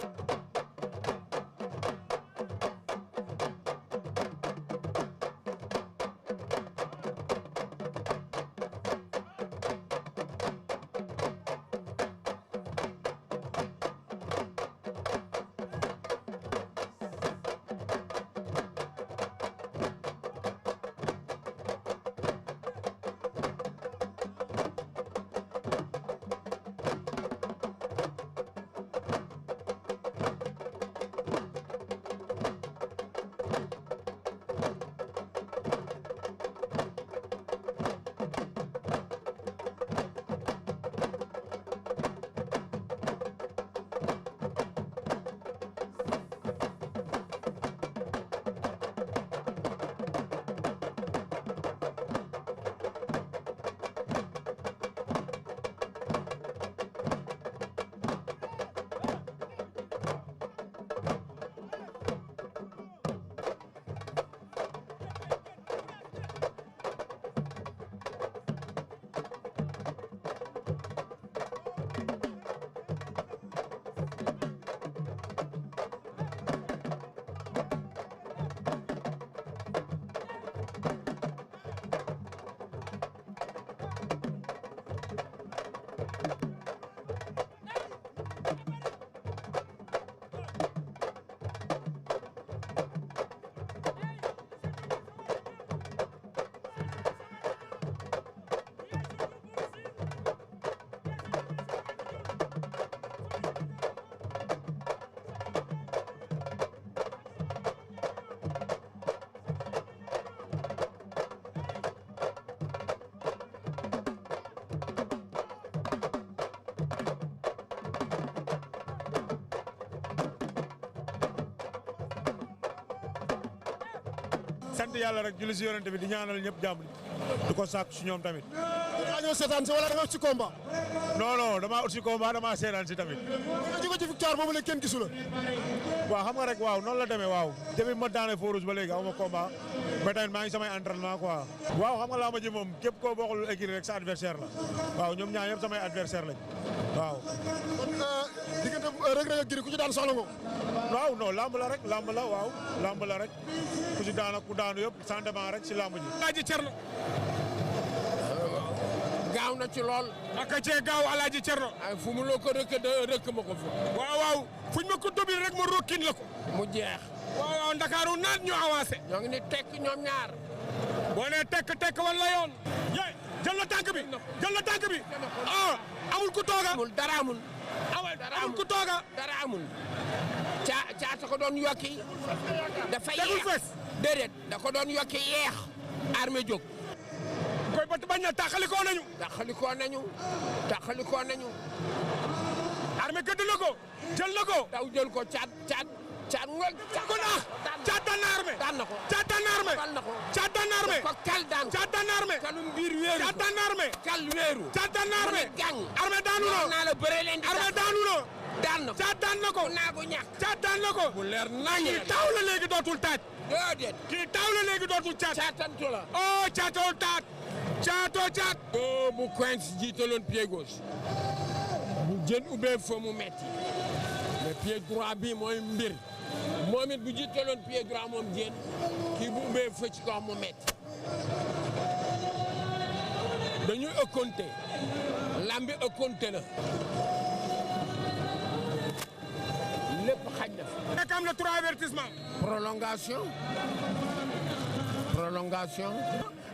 sant yàlla rek julli si yonent bi di ñaanal ñëpp jàmm di ko sàkk si ñoom tamit. da ñëw seetaan si wala da nga ut si combat. non non damaa ut si combat damaa seetaan si tamit. nga jóge ci victoire boobu léegi kenn gisu la. waaw xam nga rek waaw noonu la demee waaw depuis ma daane Feu Rouge ba léegi aw ma combat mais tamit maa ngi samay entraînement quoi. waaw xam nga laa ma ji moom képp koo bokkul écurie rek sa adversaire la waaw ñoom ñaar yëpp samay adversaire lañ waaw. kon diggante Reug Reug ak Gris ku ci daan soxla nga ko. waaw non lamb la rek lamb la waaw lamb la rek ku ci daan ak ku daanu yëpp sans débat rek si lamb ji. Alaaji Cerno gaaw na ci lool. aka cee gaaw Alaaji Cerno. ay fu mu loo ko rëkk ma ko fa. waaw waaw fuñ ma ko dobil rek ma rokkin la ko. mu jeex. waaw waaw Ndakaaru naat ñu avancé. ñoo ngi ni tekk ñoom ñaar. boo nee tekk wala yoon. yee jël na tànk bi jël na tànk bi. ah amul ku tooga. amul dara amul. amul ku tooga. dara amul. caata ko doon yokki. dafa yeex tegul fees. déedéet da ko doon yokki yeex. armée jóg. koy bat bañ na taxalikoo nañu. taxalikoo nañu. armée gëdd na ko jël na ko. daw jël ko caat ngol. ko naax caat daan na armée. daan na ko caat daan na armée. kal na ko caat daan na armée. ko kal daan caat daan na armée. kalum biir wéeru caat daan na armée. kal wéeru. caat daan na armée. gang armée daanu na. naa la bëre leen di armée daanu na. daan na ko caat daan na ko. naagu ñàkk. caat daan na ko. bu leer nañu kii taw la léegi dootul taaj. déedéet. kii taw la léegi dootul caat. caatantu la. oh caatoo taat. caatoo caat. oh bu Quench jiitaloon pied gauche. bu jën ubbee fa mu metti mais pied droit bi mooy mbir. moom it bu jiitaloon pied droit moom jéen kii bu ubbee fëcc ko mu metti dañuy ëkkonte lambi ëkkonte la lépp xaj na fi. nekk am na 3 avertissement. prolongation.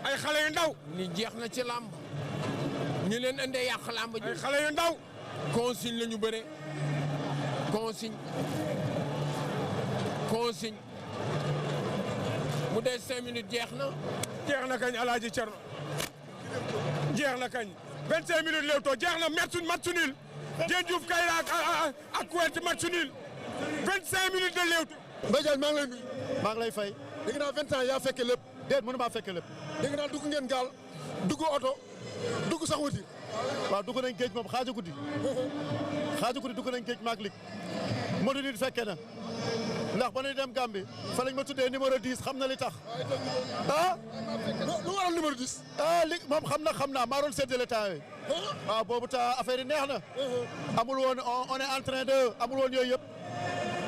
ay xale yu ndaw. ni jeex na ci lamb ñu leen indee yàq lamb ji. ay xale yu ndaw. consigne la ñu bëre consigne mu dee 5 minutes jeex na. jeex na kañ Alaaji Cerno jeex na kañ 25 minutes Leewtoo jeex na match nul Diène Diouf Kayra ak Kuwait match nul 25 minutes de Leewtoo. Mbaye Diagne maa ngi lay nuyu. maa ngi lay fay. dégg naa 20 ans yaa fekke lépp. déet mënu maa fekke lépp. dégg naa dugg ngeen gaal dugg oto dugg sax wuti. waaw dugg nañ géej moom xaaju guddi dugg nañ géej maag lig Modou nit fekke na ndax ba ñuy dem Gambie fa lañ ma tuddee numéro 10 xam na li tax ah lu waral numéro 10 ah li moom xam naa maa doon séddale temps yooyu waaw boobu temps affaire yi neex na amul woon on est en train de amul woon yooyu yëpp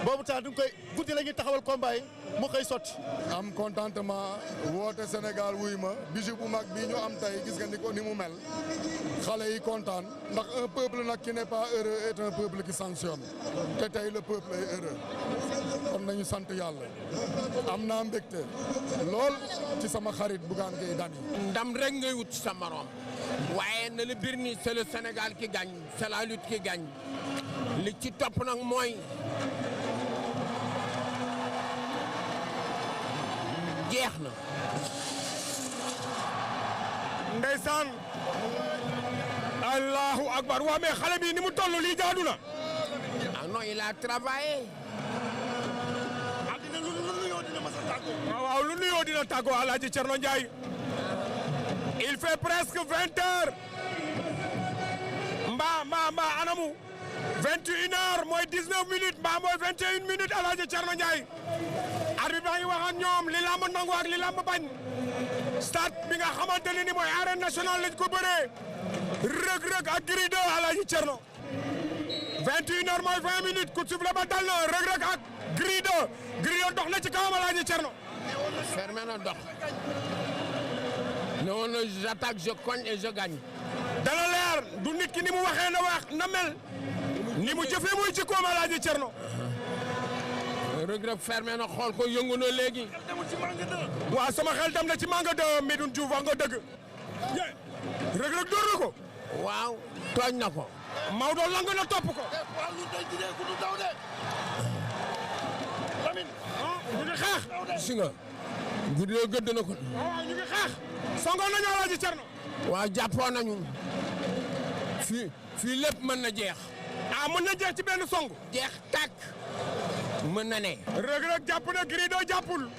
boobu temps du nga koy guddi la ñuy taxawal combat yi mu koy sotti. am contentement woote Sénégal wuy ma bijou bu mag bii ñu am tey gis nga ni mu mel xale yi kontaan ndax un peuple nag qui n'est pas heureux est un peuple qui sanctionne te tey le peuple est heureux kon nañu sant yàlla am naa mbégte lool ci sama xarit Bougane Gueye Dany. ndam rek ngay wut sa morom waaye na la bir ni c'est le Sénégal qui gagne c'est la lutte qui gagne li ci topp nag mooy. jeex na. ndeysaan. allahu akbar waa mais xale bi ni mu toll lii jaadu na. ah non il a travaillé. waaw lu nuyoo dina tàggoo Alaaji Cerno Njaay. il fait presque 20 heures. mbaa anamu. 21 heures mooy 19 minutes mbaa mooy 21 minutes Alaaji Cerno Njaay. arbitre baa ngi wax ak ñoom li lamb nangu ak li lamb bañ stade bi nga xamante ne ni mooy arène nationale lañ ko bëree rëg-rëg ak Gris 2 Alaaji Cerno 21 heures mooy 20 minutes coup de sifflet ba dal na rëg-rëg ak Gris 2 dox na ci kawam Alaaji Cerno fermé na dox ne woon na j'attaque je cogne et je gagne dana leer du nit ki ni mu waxee na mel ni mu jëfee muy ci koom Alaaji Cerno rëg-rëg fermé na xool ko yëngu na léegi. waaw sama xel dem na ci Manga 2 Medoune Diouf wax nga dëgg. rëg-rëg door na ko. waaw tooñ na ko. Maodo lang na topp ko. ñu ngi xeex. si nga. guddi gëdd na ko. waaw ñu ngi xeex. songoon nañu Alaaji Cerno. waaw jàppoo nañu. fii lépp mën na jeex. ah mën na jeex ci benn song. jeex tàkk. mën na ne. rëg-rëg jàpp na Gris 2 jàppul.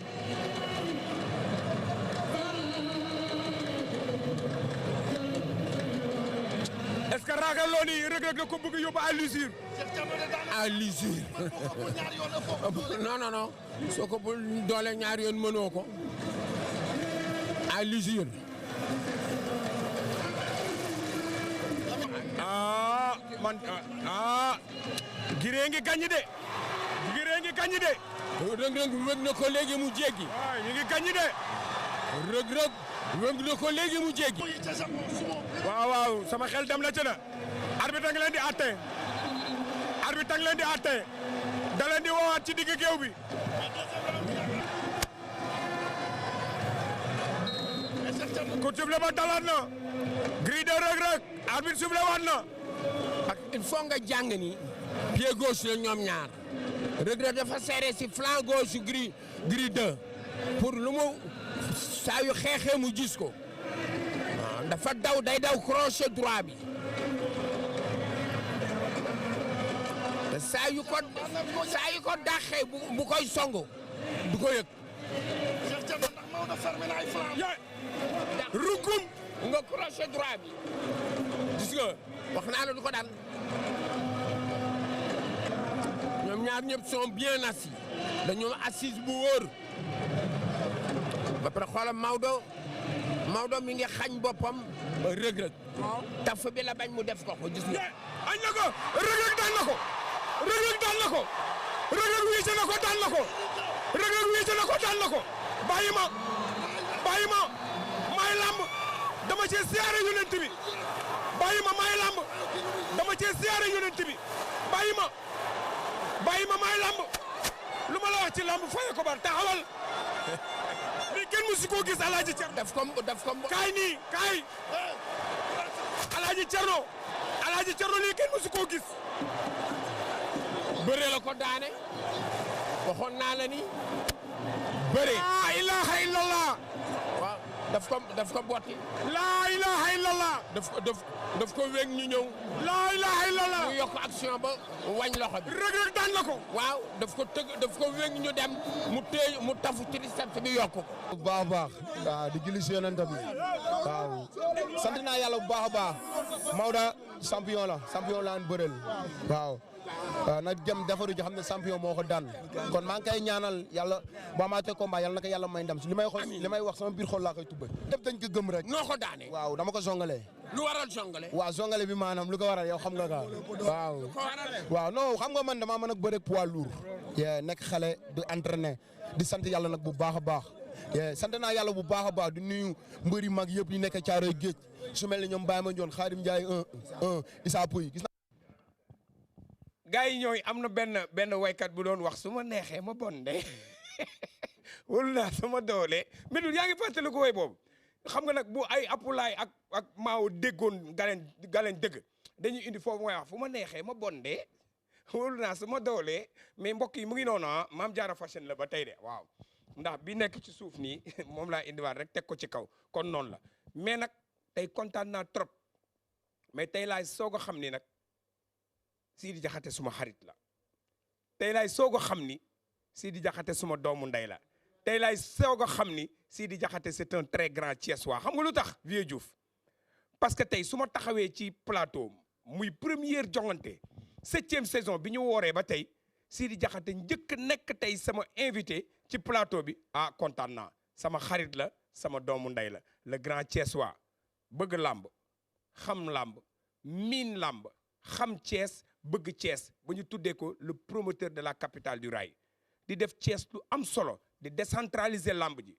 est-ce que raagaloo ni rëg-rëg la ko bëgg yóbbu à l'usure. à l'usure. non soo ko bul doole ñaari yoon mënoo ko. à l'usure. Gris ngi gañ de. rëg-rëg wëg na ko léegi mu jéggi. waaw ñu ngi gañ de. rëg-rëg wëg na ko léegi mu jéggi. waaw sama xel dem na ci na. arbitre ngi leen di àtte. da leen di woowaat ci digg géew bi. coup de sifflet ba dalaat na. Gris 2 rëg-rëg arbitre sifflé waat na. il faut nga jàng ni. pied gauche la ñoom ñaar. rëg-rëg dafa serré si flanc gauche Gris 2 pour lu mu saa yu xeexee mu gis ko. dafa day daw crochet droit bi. te saa yu ko dàqee bu koy songo du ko yëg. rukum nga crochet droit bi gis nga wax naa la du ko dal. ñoom ñaar ñëpp sont bien assis dañoo assise bu wóor ba pare xoolal Maodo mi ngi xañ boppam rëg-rëg taf bi la bañ mu def ko gis nga. añ na ko rëg-rëg daan na ko Reug Reug wiise na ko daan na ko Reug Reug wiise na ko daan na ko bàyyi ma maay lamb dama cee siyaare yonent bi bàyyi ma maay lamb dama cee siyaare yonent bi bàyyi ma maay lamb lu ma la wax ci lamb faye ko bar taxawal lii kenn musu koo gis Alaaji Cerno daf ko kaay nii kaay Alaaji Cerno lii kenn musu koo gis bëre la ko daane waxoon naa la ni bëre laa ilaha illallah waaw daf ko botti laa ilaha illallah daf ko wéeg ñu ñëw laa ilaha illallah mu yokk action ba wañ loxo bi Reug Reug daan na ko waaw daf ko wéeg ñu dem mu tafu ci set bi yokk ko bu baax a baax waaw di julli si yonent bi waaw sant naa yàlla bu baax a baax Maodo champion la an bëreel waaw nag jëm defaru ji xam ne champion moo ko daan kon maa ngi koy ñaanal yàlla ba ma te combat yàlla na ko yàlla may ndam si li may wax sama biir xol laa koy tubbal lépp dañ ko gëm rek noo ko daane waaw dama ko zongale lu waral zongale waaw zongale bi maanaam lu ko waral yow xam nga ka waaw non xam nga man dama mën a bëre poids lourd nekk xale di entraîner di sant yàlla nag bu baax a baax sant naa yàlla bu baax a baax di nuyu mbëri mag yëpp yi nekk Caaroy Géej su mel ni ñoom Baye Mandione Khadim Ndiaye 1 Issa Pouye gis gaa yi ñooy am na benn waykat bu doon wax su ma neexee ma bonde wóolu naa sama doole mais yaa ngi fàttali ko way boobu xam nga nag bu ay apulaay ak maaw déggoon galen dëgg dañuy indi foofu mooy wax fu ma neexee ma bonde wóolu naa sama doole mais mbokk yi mu ngi noonu Maam Jaara fashion la ba tey de waaw ndax bi nekk ci suuf nii moom laa indiwaat rek teg ko ci kaw kon noonu la mais nag tey kontaan naa trop mais tey laay soog a xam ni nag Sidi Diakhaté suma xarit la tey laay soog a xam ni Sidi Diakhaté suma doomu ndey la tey laay soog a xam ni Sidi Diakhaté c'est un très grand Thiessois xam nga lu tax Vieux Diouf parce que tey su ma taxawee ci plateau muy première jongante 7e saison bi ñu wooree ba tey Sidi Diakhaté njëkk nekk tey sama invité ci plateau bi kontaan naa sama xarit la sama doomu ndey la le grand Thiessois bëgg làmb xam làmb miin làmb xam Thiès bëgg Thiès ba ñu tuddee ko le promoteur de la capitale du rail di def Thiès lu am solo di décentraliser lamb ji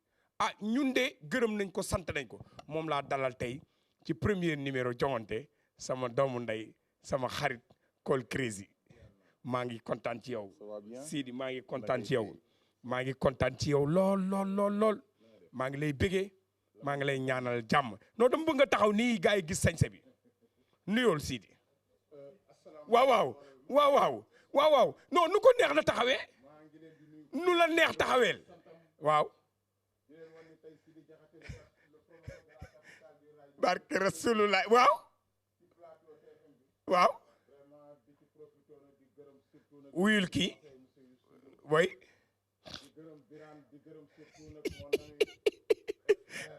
ñun de gërëm nañ ko sant nañ ko moom laa dalal tey ci premier numéro jongante sama doomu ndey sama xarit Col Crazy maa ngi kontaan ci yow Sidi maa ngi kontaan ci yow maa ngi kontaan ci yow lool maa ngi lay bëggee maa ngi lay ñaanal jàmm non dama bëgg nga taxaw nii gars yi gis sañse bi nuyool Sidi waaw non nu ko neex na taxawee nu la neex taxaweel waaw barke Rasulullah waaw wuyul kii way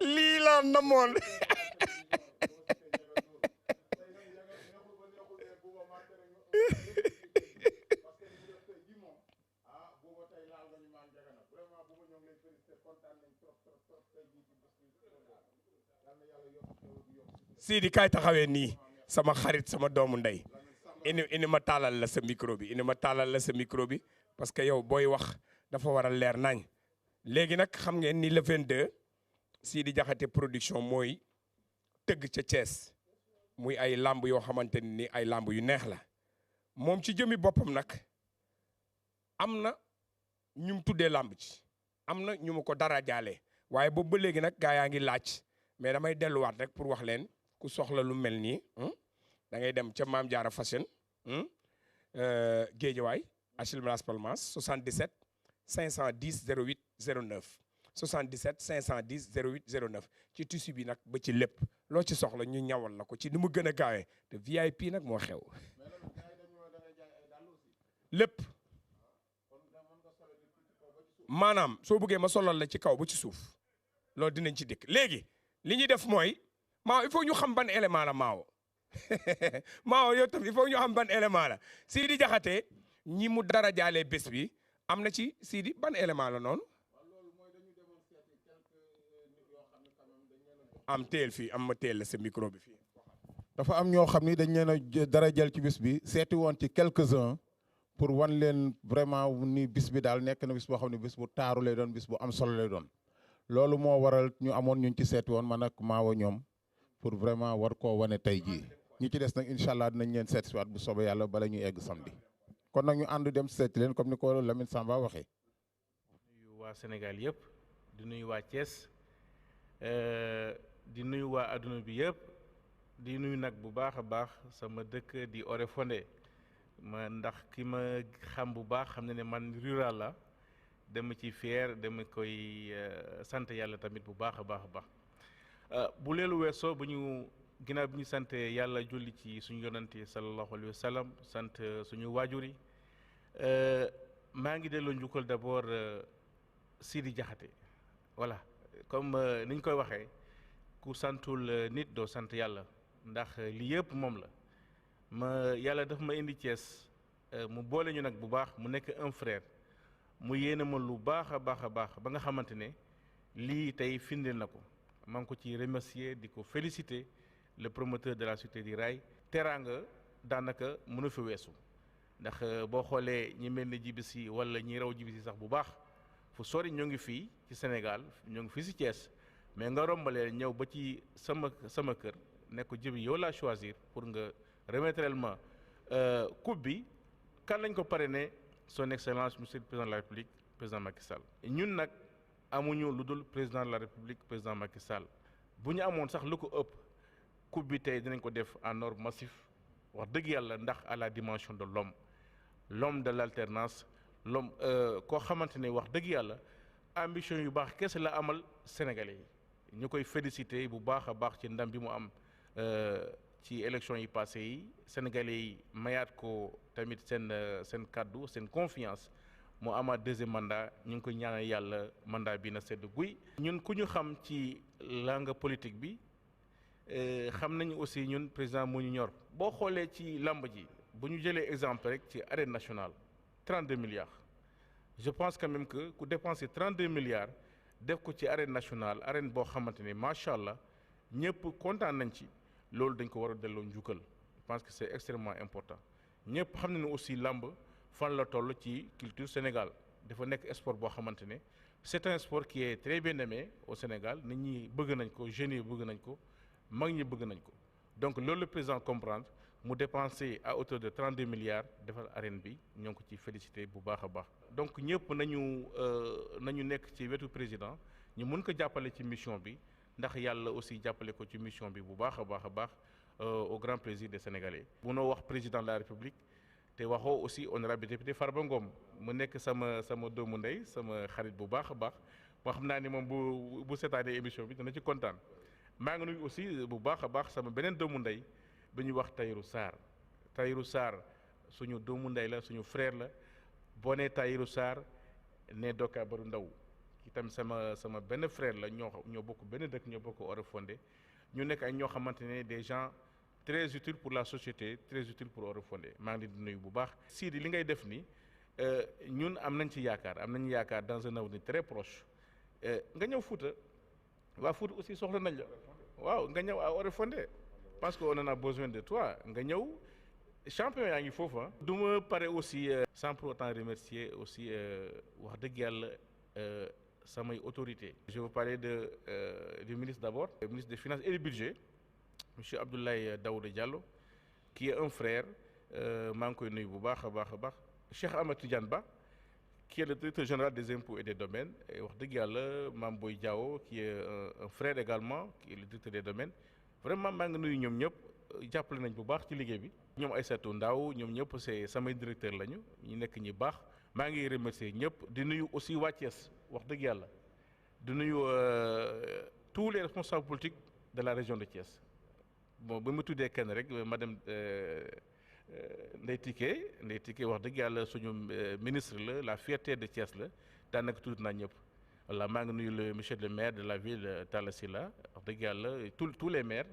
lii la namoon Sidi kaay taxawee nii sama xarit sama doomu ndey ini ma taalal la sa micro bi parce que yow booy wax dafa war a leer nañ léegi nag xam ngeen ni le 22 Sidi Diakhaté production mooy tëgg ca Thiès muy ay lamb yoo xamante ni ay lamb yu neex la moom ci jëmi boppam nag am na ñu mu tuddee lamb ci am na ñu mu ko dara jaale waaye boobu ba léegi nag gaa yaa ngi laaj mais damay delluwaat rek pour wax leen ku soxla lu mel nii da ngay dem ca Maam Jaara Fashion Guédiawaye HLM Las Palmas 77 510 08 09 77 510 08 09 ci tissu bi nag ba ci lépp loo ci soxla ñu ñawal la ko ci ni mu gën a gaawee te VIP nag moo xew lépp maanaam soo bëggee ma solal la ci kaw ba ci suuf loolu dinañ ci dikk léegi li ñuy def mooy Maaw il faut ñu xam ban élément la Maaw Maaw yow tam il faut ñu xam ban élément la Sidi Diakhaté ñi mu dara jaalee bés bi am na ci Sidi ban élément la noonu am teel fii am ma teel la sa micro bi fii dafa am ñoo xam ni dañ leen a dara jël ci bés bi seeti woon ci quelques-uns pour wan leen vraiment ni bis bi daal nekk na bis boo xam ne bis bu taaru lay doon bis bu am solo lay doon loolu moo waral ñu amoon ñun ci seeti woon man ak Maawo ñoom pour vraiment war koo wane tey jii ñi ci des nag incha allah dinañ leen seet si waat bu soobee yàlla bala ñu egg samedi kon nag ñu ànd dem seeti leen comme ni ko Lamine Samba waxee. nuyu waa Sénégal yëpp di nuyu waa Thiès di nuyu waa adduna bi yëpp di nuyu nag bu baax a baax sama dëkk di Oréfondé ma ndax ki ma xam bu baax xam ne man rural la dama ci fier dama koy sant yàlla tamit bu baax a baax a baax bu leelu weesoo bu ñu ginnaaw bi ñu sant yàlla julli ci suñu yonante sallallahu alayhi wa sallam sant suñu waajur yi maa ngi delloo njukkal d'abord Sidi Diakhaté voilà comme ni ñu koy waxee ku santul nit doo sant yàlla ndax li yëpp moom la ma yàlla daf ma indi Thiès mu boole ñu nag bu baax mu nekk un frère mu yéene ma lu baax a baax a baax ba nga xamante ne lii tey firndeel na ko maa ngi ko ci remercier di ko féliciter le promoteur de la Cité du Rail teraanga daanaka mënu fi weesu ndax boo xoolee ñi mel ni Djibisi wala ñi raw Djibisi sax bu baax fu sori ñoo ngi fii ci Sénégal ñoo ngi fii si Thiès mais nga rombalee ñëw ba ci sama kër ne ko Djibi yow laa choisir pour nga remettre ma coupe bi kan lañ ko parrainé son excellence monsieur le président de la République président Macky Sall ñun nag amuñu lu dul président de la République président Macky Sall bu ñu amoon sax lu ko ëpp coupe bi tey dinañ ko def en or massif wax dëgg yàlla ndax à la dimension de l'homme de l'alternance l'homme koo xamante ne wax dëgg yàlla ambition yu baax kese la amal sénégalais yi ñu koy féliciter bu baax a baax ci ndam bi mu am ci élection yi passé yi sénégalais yi mayaat ko tamit seen kàddu seen confiance mu amaat deuxième mandat ñu ngi koy ñaanal yàlla mandat bi na sedd guy. ñun ku ñu xam ci langue politique bi xam nañu aussi ñun président moo ñu ñor boo xoolee ci làmb ji bu ñu jëlee exemple rek ci arène nationale 32 milliards je pense quand même que ku dépenser 32 milliards def ko ci arène nationale arène boo xamante ne macha allah ñëpp kontaan nañ ci loolu dañ ko war a delloo njukkal je pense que c'est extrêmement important ñëpp xam nañu aussi làmb fan la toll ci culture Sénégal dafa nekk sport boo xamante ne c'est un sport qui est très bien aimé au Sénégal nit ñi bëgg nañ ko jeunes yi bëgg nañ ko mag ñi bëgg nañ ko donc loolu le président comprendre mu dépenser à hauteur de 32 milliards defal arène bi ñoo ngi ko ci félicité bu baax a baax donc ñëpp nañu nekk ci wetu président ñu mën ko jàppale ci mission bi ndax yàlla aussi jàppale ko ci mission bi bu baax a baax a baax au grand plaisir des Sénégalais. munoo wax président de la République te waxoo aussi honorable député Farba Ngom mu nekk sama doomu ndey sama xarit bu baax a baax moo xam naa ni moom bu seetaanee émission bi dana ci kontaan. maa ngi nuyu aussi bu baax a baax sama beneen doomu ndey bi ñuy wax Tahirou Sarr suñu doomu ndey la suñu frère la boo nee Tahirou Sarr ne Doka Baru Ndaw itam sama benn frère la ñoo bokk benn dëkk ñoo bokk Oréfondé ñu nekk ay ñoo xamante ne des gens très utiles pour la société très utiles pour Oréfondé maa ngi leen di nuyu bu baax. Sidi li ngay def ni ñun am nañ ci yaakaar dans un avenir très proche nga ñëw Fouta. waa Fouta aussi soxla nañ la waaw nga ñëw à Oréfondé parce que on en a besoin de toi nga ñëw champion yaa ngi foofu ah. du ma pare aussi sans pour autant remercier aussi wax dëgg yàlla samay autorité je veux parler du ministre d'abord le ministre des finances et du budget monsieur Abdoulaye Daouda Diallo qui est un frère maa ngi koy nuyu bu baax a baax a baax Cheikh Ahmed Tidiane Ba qui est le directeur général des impôts et des domaines et wax dëgg yàlla Mame Boye Diao qui est un frère également qui est le directeur des domaines vraiment maa ngi nuyu ñoom ñëpp jàppale nañ bu baax ci liggéey bi. ñoom Aïssatou Ndaw ñoom ñëpp c'est samay directeur lañu ñu nekk ñi baax maa ngi remercier ñëpp di nuyu aussi waa Thiès wax dëgg yàlla di nuyu tous les responsables politiques de la région de Thiès bon ba ma tuddee kenn rek madame Ndeye Tické wax dëgg yàlla suñu ministre la fierté de Thiès la daanaka tudd naa ñëpp voilà maa ngi nuyu le monsieur le maire de la ville Talla Sylla wax dëgg yàlla tous les maires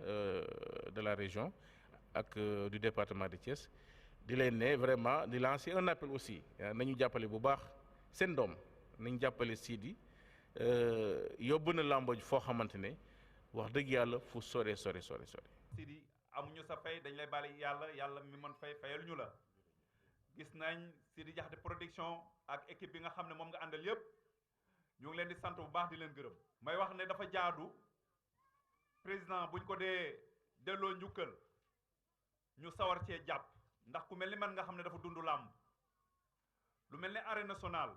de la région ak du département de Thiès di leen ne vraiment di lancer un appel aussi nañu jàppale bu baax seen doom nañu jàppale Sidi yóbbu na làmb foo xamante ne wax dëgg yàlla fu sore. Sidi amuñu sa fay dañ lay bàyyi yàlla mi mën fayal ñu la gis nañ Sidi Diakhaté production ak équipe bi nga xam ne moom nga àndal yépp ñu ngi leen di sant bu baax di leen gërëm may wax ne dafa jaadu président buñ ko dee delloo njukkal ñu sawar cee jàpp ndax ku mel ni man nga xam ne dafa dund làmb lu mel ni arène nationale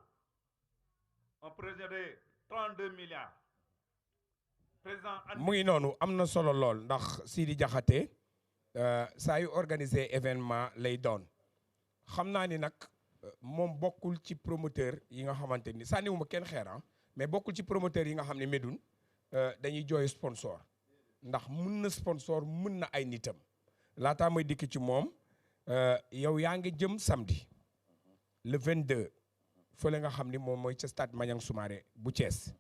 un projet de 32 milliards président mu ngi noonu am na solo lool ndax Sidi Diakhaté saa yu organiser événement lay doon xam naa ni nag moom bokkul ci promoteur yi nga xamante ni sànniwuma kenn xeer mais bokkul ci promoteur yi nga xam ne Médoune dañuy jooy sponsor ndax mën na sponsor mën na ay nitam laataa may dikk ci moom yow yaa ngi jëm samedi le 22 fële nga xam ni moom mooy ca stade Maniang Soumaré bu Thiès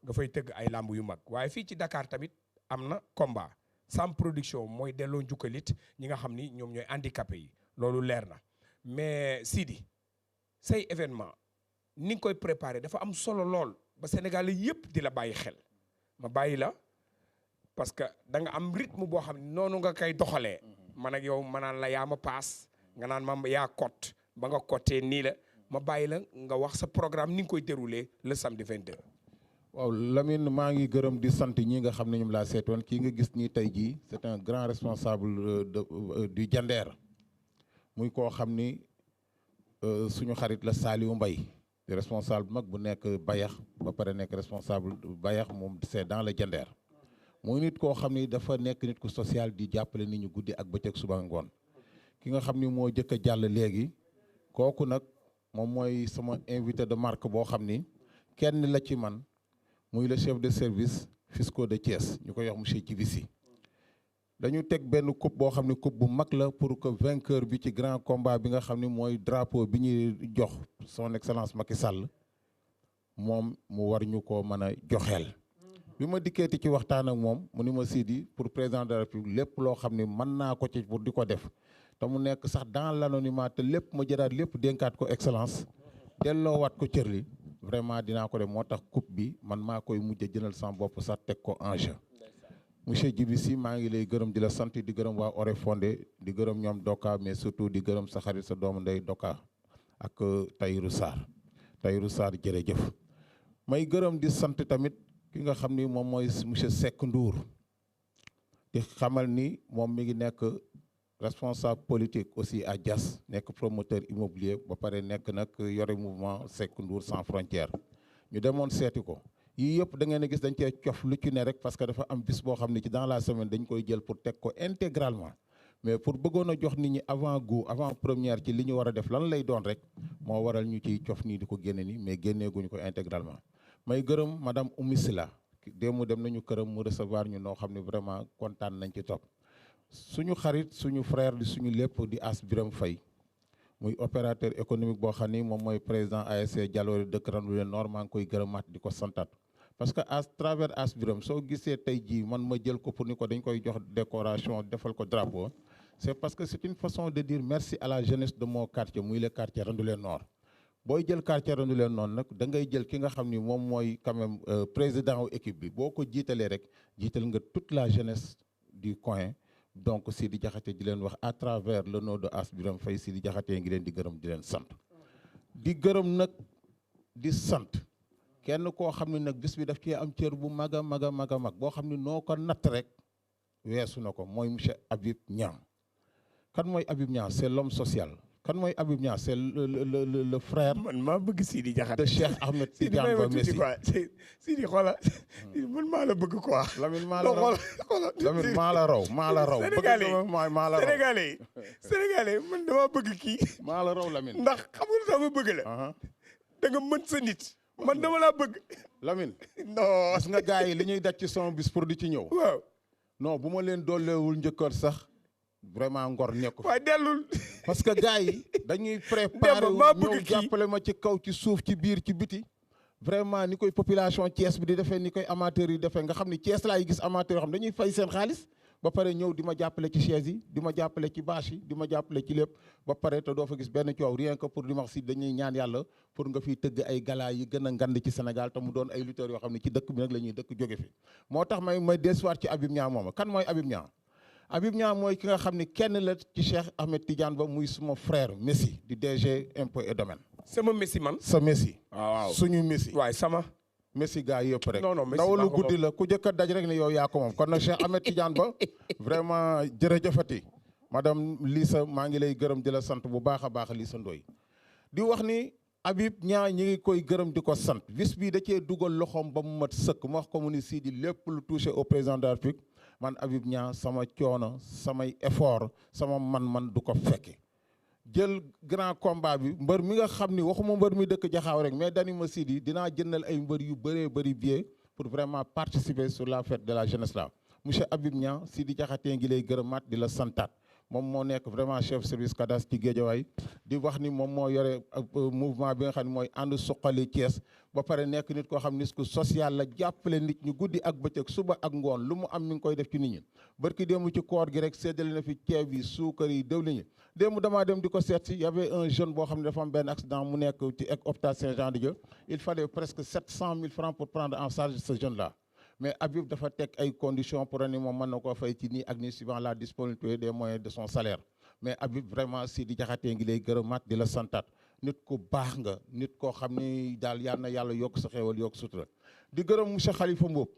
nga fay tëgg ay làmb yu mag waaye fii ci Dakar tamit am na combat Sam Production mooy delloo njukkalit ñi nga xam ni ñoom ñooy handicapé yi loolu leer na mais Sidi say événement ni nga koy préparé dafa am solo lool ba Sénégalais yëpp di la bàyyi xel ma bàyyi la parce que da nga am rythme boo xam ne noonu nga koy doxalee man ak yow ma naan la yaa ma paas nga naan ma yaa cote ba nga cotee nii la ma bàyyi la nga wax sa programme ni nga koy déroulé le samedi 22. waaw Lamine maa ngi gërëm di sant ñi nga xam ne ñoom laa seetoon kii nga gis nii tey jii c'est un grand responsable du Diender muy koo xam ni suñu xarit la Saliou Mbaye di responsable bu mag bu nekk Bayax ba pare nekk responsable Bayax moom c'est dans le Diender muy nit koo xam ni dafa nekk nit ku social di jàppale nit ñu guddi ak bëccëg suba ngoon ki nga xam ni moo jëkk a jàll léegi kooku nag moom mooy sama invité de marque boo xam ni kenn la ci man muy le chef de service fiscaux de Thiès ñu koy wax monsieur Djibisi dañu teg benn coupe boo xam ne coupe bu mag la pour que vainqueur bi ci grand combat bi nga xam ne mooy drapeau bi ñuy jox son excellence Macky Sall moom mu war ñu ko mën a joxeel bi ma dikkeeti ci waxtaan ak moom mu ni ma Sidi pour président de la République lépp loo xam ne mën naa ko ci pour di ko def te mu nekk sax dans l'anonymat te lépp ma jëlaat lépp dénkaat ko excellence delloowaat ko cër li vraiment dinaa ko def moo tax coupe bi man maa koy mujj jënal sama bopp sax teg ko en jeu monsieur Djibisi maa ngi lay gërëm di la sant di gërëm waa Oréfondé di gërëm ñoom Doka mais surtout di gërëm sa xarit sa doomu ndey Doka ak Tahirou Sarr jërëjëf may gërëm di sant tamit ki nga xam ni moom mooy monsieur Seck Ndour di xamal ni moom mi ngi nekk responsable politique aussi à Diass nekk promoteur immobilier ba pare nekk nag yore mouvement Seck Ndour sans frontières ñu demoon seeti ko yii yëpp da ngeen a gis dañ cee cof lu ci ne rek parce que dafa am bis boo xam ne ci dans la semaine dañ koy jël pour teg ko intégralement mais pour bëggoon a jox nit ñi avant goût avant première ci li ñu war a def lan lay doon rek moo waral ñu ciy cof nii di ko génne nii mais génneeguñu ko intégralement may gërëm madame Oumy Sila démb dem nañu këram mu recevoir ñu noo xam ne vraiment kontaan nañ ci topp suñu xarit suñu frère di suñu lépp di As Biram Faye muy opérateur économique boo xam ni moom mooy président ASC Jaloore dëkk Randoulène Nord maa ngi koy gërëmaat di ko santaat parce que à travers As Biram soo gisee tey jii man ma jël ko pour ni ko dañ koy jox décoration defal ko drapeau c'est parce que c'est une façon de dire merci à la jeunesse de mon quartier muy le quartier Randoulène Nord booy jël quartier Randoulène Nord nag da ngay jël ki nga xam ni moom mooy quand même président wu équipe bi boo ko jiitalee rek jiital nga toute la jeunesse du coin donc Sidi Diakhaté di leen wax à travers le nom de As Biram Faye Sidi Diakhaté ngi leen di gërëm di leen sant di gërëm nag di sant kenn koo xam ne nag bis bi daf ci am cër bu mag a mag a mag a mag boo xam ne noo ko natt rek weesu na ko mooy monsieur Habib Niang kan mooy Habib Niang c'est l'homme social kan mooy Habib Niang c'est le frère man maa bëgg Sidi Diakhaté de Cheikh Ahmed Tidiane Ba Messi Sidi xoola man maa la bëgg quoi Lamine maa la raw Lamine maa la raw Sénégalais man dama bëgg kii maa la raw Lamine ndax xamul sama bëgg la da nga mën sa nit man dama laa bëgg Lamine non gis nga gars yi li ñuy daj ci sama bis pour di ci ñëw waaw non bu ma leen dooleewul njëkkoon sax vraiment ngor nekku waaye dellul parce que gars yi dañuy préparer ñëw jàppale ma ci kaw ci suuf ci biir ci biti vraiment ni koy population Thiès bi di defee ni koy amateurs yi defee nga xam ni Thiès laay gis amateurs yoo xam dañuy fay seen xaalis ba pare ñëw di ma jàppale ci chaise yi di ma jàppale ci bâche yi di ma jàppale ci lépp ba pare te doo fa gis benn coow rien que pour di ma wax si dañuy ñaan yàlla pour nga fiy tëgg ay gala yi gën a ngand ci Sénégal te mu doon ay lutteurs yoo xam ne ci dëkk bi nag la ñuy dëkk jóge fi moo tax may desuwaat ci Habib Niang mooma kan mooy Habib Niang Habib Niang mooy ki nga xam ni kenn la ci Cheikh Ahmed Tidiane Ba muy suma frère Messi di DG impôt et domaine. sama Messi man. sa Messi. waaw suñu Messi. waay sama. Messi gaa yëpp rek. non Messi ndaw lu guddi la ku jëkk a daj rek ne yow yaa ko moom kon nag Cheikh Ahmed Tidiane Ba vraiment jërëjëfati madame Lissa maa ngi lay gërëm di la sant bu baax a baax Lissa Ndoye di wax ni Habib Niang ñi ngi koy gërëm di ko sant bis bii da cee dugal loxoom ba mu mat sëkk mu wax ko mu ni Sidi lépp lu touché au président de la République man Habib Niang sama coono samay effort sama man du ko fekke jël grand combat bi mbër mi nga xam ni waxuma mbër mi dëkk Jaxaaw rek mais dani ma Sidi dinaa jëndal ay mbër yu bëree bëri billet pour vraiment participer sur la fête de la jeunesse là monsieur Habib Niang Sidi Diakhaté ngi lay gërëmaat di la santaat moom moo nekk vraiment chef service cadastre ci Guédiawaye di wax ni moom moo yore mouvement bi nga xam ne mooy ànd suqali Thiès ba pare nekk nit koo xam ni ku social la jàppale nit ñu guddi ak bëccëg suba ak ngoon lu mu am mi ngi koy def ci nit ñi barki démb ci koor gi rek séddale na fi ceeb yi suukar yi dëwlin yi démb damaa dem di ko seet si y avait un jeune boo xam ne dafa am benn accident mu nekk ci hôpital Saint-Jean-de-Dieu il fallait presque 700 000 francs pour prendre en charge ce jeune là mais Habib dafa teg ay conditions pour ni moom mën na koo fay ci nii ak nii suivant la disponibilité des moyens de son salaire mais Habib vraiment Sidi Diakhaté ngi lay gërëmaat di la santaat nit ku baax nga nit koo xam ni daal yal na yàlla yokk sa xéewal yokk sutura di gërëm monsieur Khalifa Mboup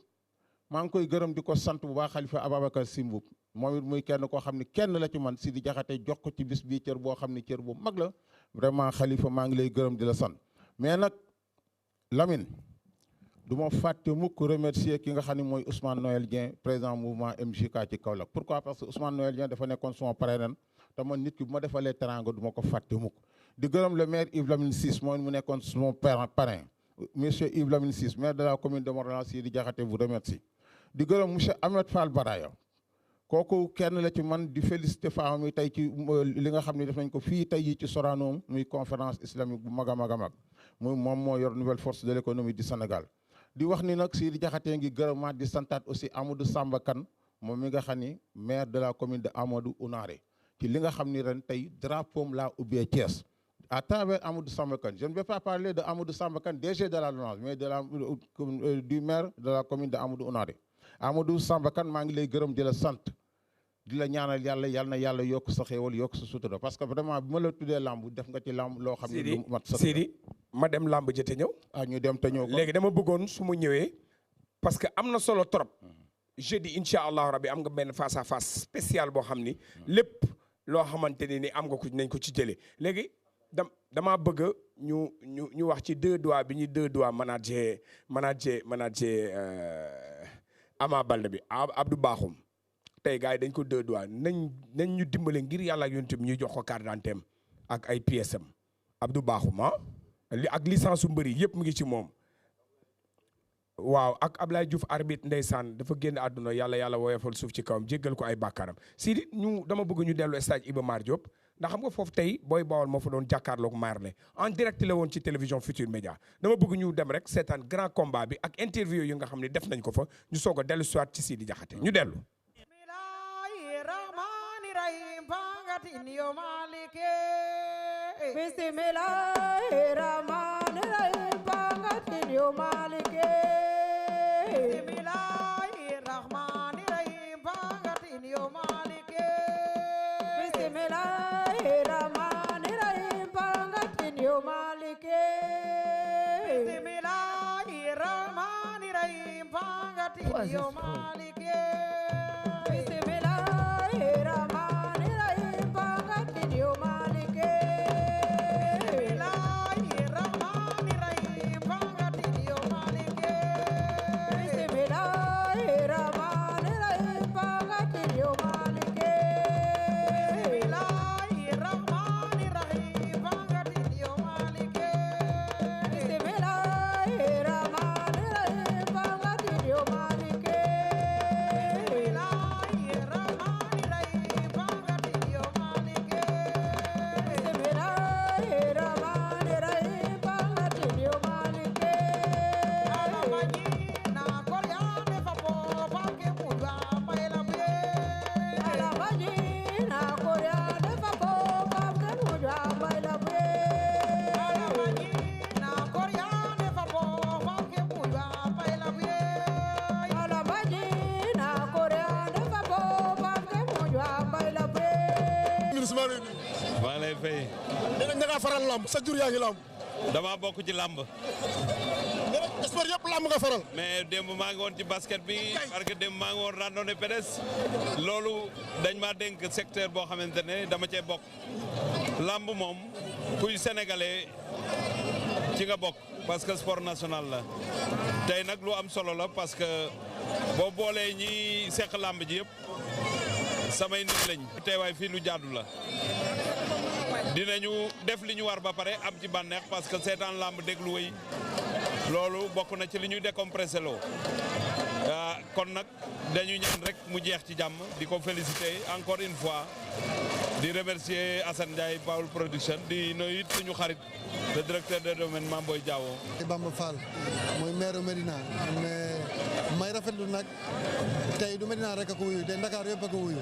maa ngi koy gërëm di ko sant bu baax Khalifa Ababacar Sy Mboup moom it muy kenn koo xam ni kenn la ci man Sidi Diakhaté jox ko ci bis bii cër boo xam ni cër bu mag la vraiment Khalifa maa ngi lay gërëm di la sant mais nag Lamine du ma fàtte mukk remercier ki nga xam ne mooy Ousmane Noël Dieng président mouvement MJK ci Kaolack pourquoi parce que Ousmane Noël Dieng dafa nekkoon suma parrain te man nit ki bu ma defalee teranga du ma ko fàtte mukk di gërëm le maire Yves Lamine Ciss mooy mu nekkoon suma parrain monsieur Yves Lamine Ciss maire de la commune de Mont-Rolland Sidi Diakhaté vous remercie di gërëm monsieur Ahmed Fall Baraya kooku kenn la ci man di félicité femme yi tey ci li nga xam ne def nañ ko fii tey yi ci Sorano muy conférence islamique bu mag a mag a mag muy moom moo yor nouvelle force de l'économie du Sénégal di wax ni nag Sidi Diakhaté ngi gërëmaat di santaat aussi Amadou Samba Kane moom mi nga xam ni maire de la commune de Amadou Ounaré ci li nga xam ni ren tey drapeau laa ubbee Thiès à travers Amadou Samba Kane je ne vais pas parler de Amadou Samba Kane DG de la LONASE mais de la du maire de la commune de Amadou Ounaré Amadou Samba Kane maa ngi lay gërëm di la sant di la ñaanal yàlla yal na yàlla yokk sa xéewal yokk sa sutura parce que vraiment bi ma la tuddee lamb def nga ci lamb loo xam ne lu mat sa Sidi ma dem lamb jëte ñëw ñu dem te ñëw léegi dama bëggoon su ma ñëwee parce que am na solo trop jeudi incha allahu rabbi am nga benn face à face spécial boo xam ni lépp loo xamante ni am nga ko nañ ko ci jëlee léegi damaa bëgg ñu wax ci deux doigts bi ñuy deux doigts manager Ama Baldé bi Abdou Bakhoum tey gars yi dañ ko deux doigts nañ ñu dimbale ngir yàlla ak yonent bi ñuy jox ko carte d'identité am ak ay pièces am Abdou Bakhoum ak licence su mbëri yëpp mu ngi ci moom waaw ak Ablaye Diouf arbitre ndeysaan dafa génn àdduna yàlla woyofal suuf ci kawam jéggal ko ay bàkkaaram Sidi dama bëgg ñu dellu stade Iba Mar Diop ndax xam nga foofu tey Boy Bawol moo fa doon jàkkaarloog Marley en direct la woon ci télévision Futur Média dama bëgg ñu dem rek seetaan grand combat bi ak interview yi nga xam ne def nañ ko fa ñu soog a dellu soit ci Sidi Diakhaté ñu dellu Bismillahirrahmanirrahim bangatin yo malike Bismillahirrahmanirrahim bangatin yo malike Bismillahirrahmanirrahim bangatin yo malike Bismillahirrahmanirrahim bangatin yo malike Bismillahirrahmanirrahim bangatin yo malike ngaa faral lamb sa jur yaa ngi lamb. dama bokk ci lamb. mais sport yëpp lamb nga faral. mais démb maa ngi woon ci basket bi parce que démb maa ngi woon randonnée pédestre loolu dañ maa dénk secteur boo xamante ne dama cee bokk. lamb moom kuy sénégalais ci nga bokk parce que sport national la tey nag lu am solo la parce que boo boolee ñi seq lamb ji yëpp samay nit lañ. teewaay fii lu jaadu la dinañu def li ñu war ba pare am ci bànneex parce que seetaan lamb déglu wéy loolu bokk na ci li ñuy décompressé loo kon nag dañu ñaan rek mu jeex ci jàmm di ko féliciter encore une fois di remercier Assane Ndiaye Baol Production di nuyu it suñu xarit le directeur des domaines Mame Boye Diao. Bamba Fall mooy maire Médina mais may rafetlu nag tey du Médina rek a ko wuyu te Ndakaar yëpp a ko wuyu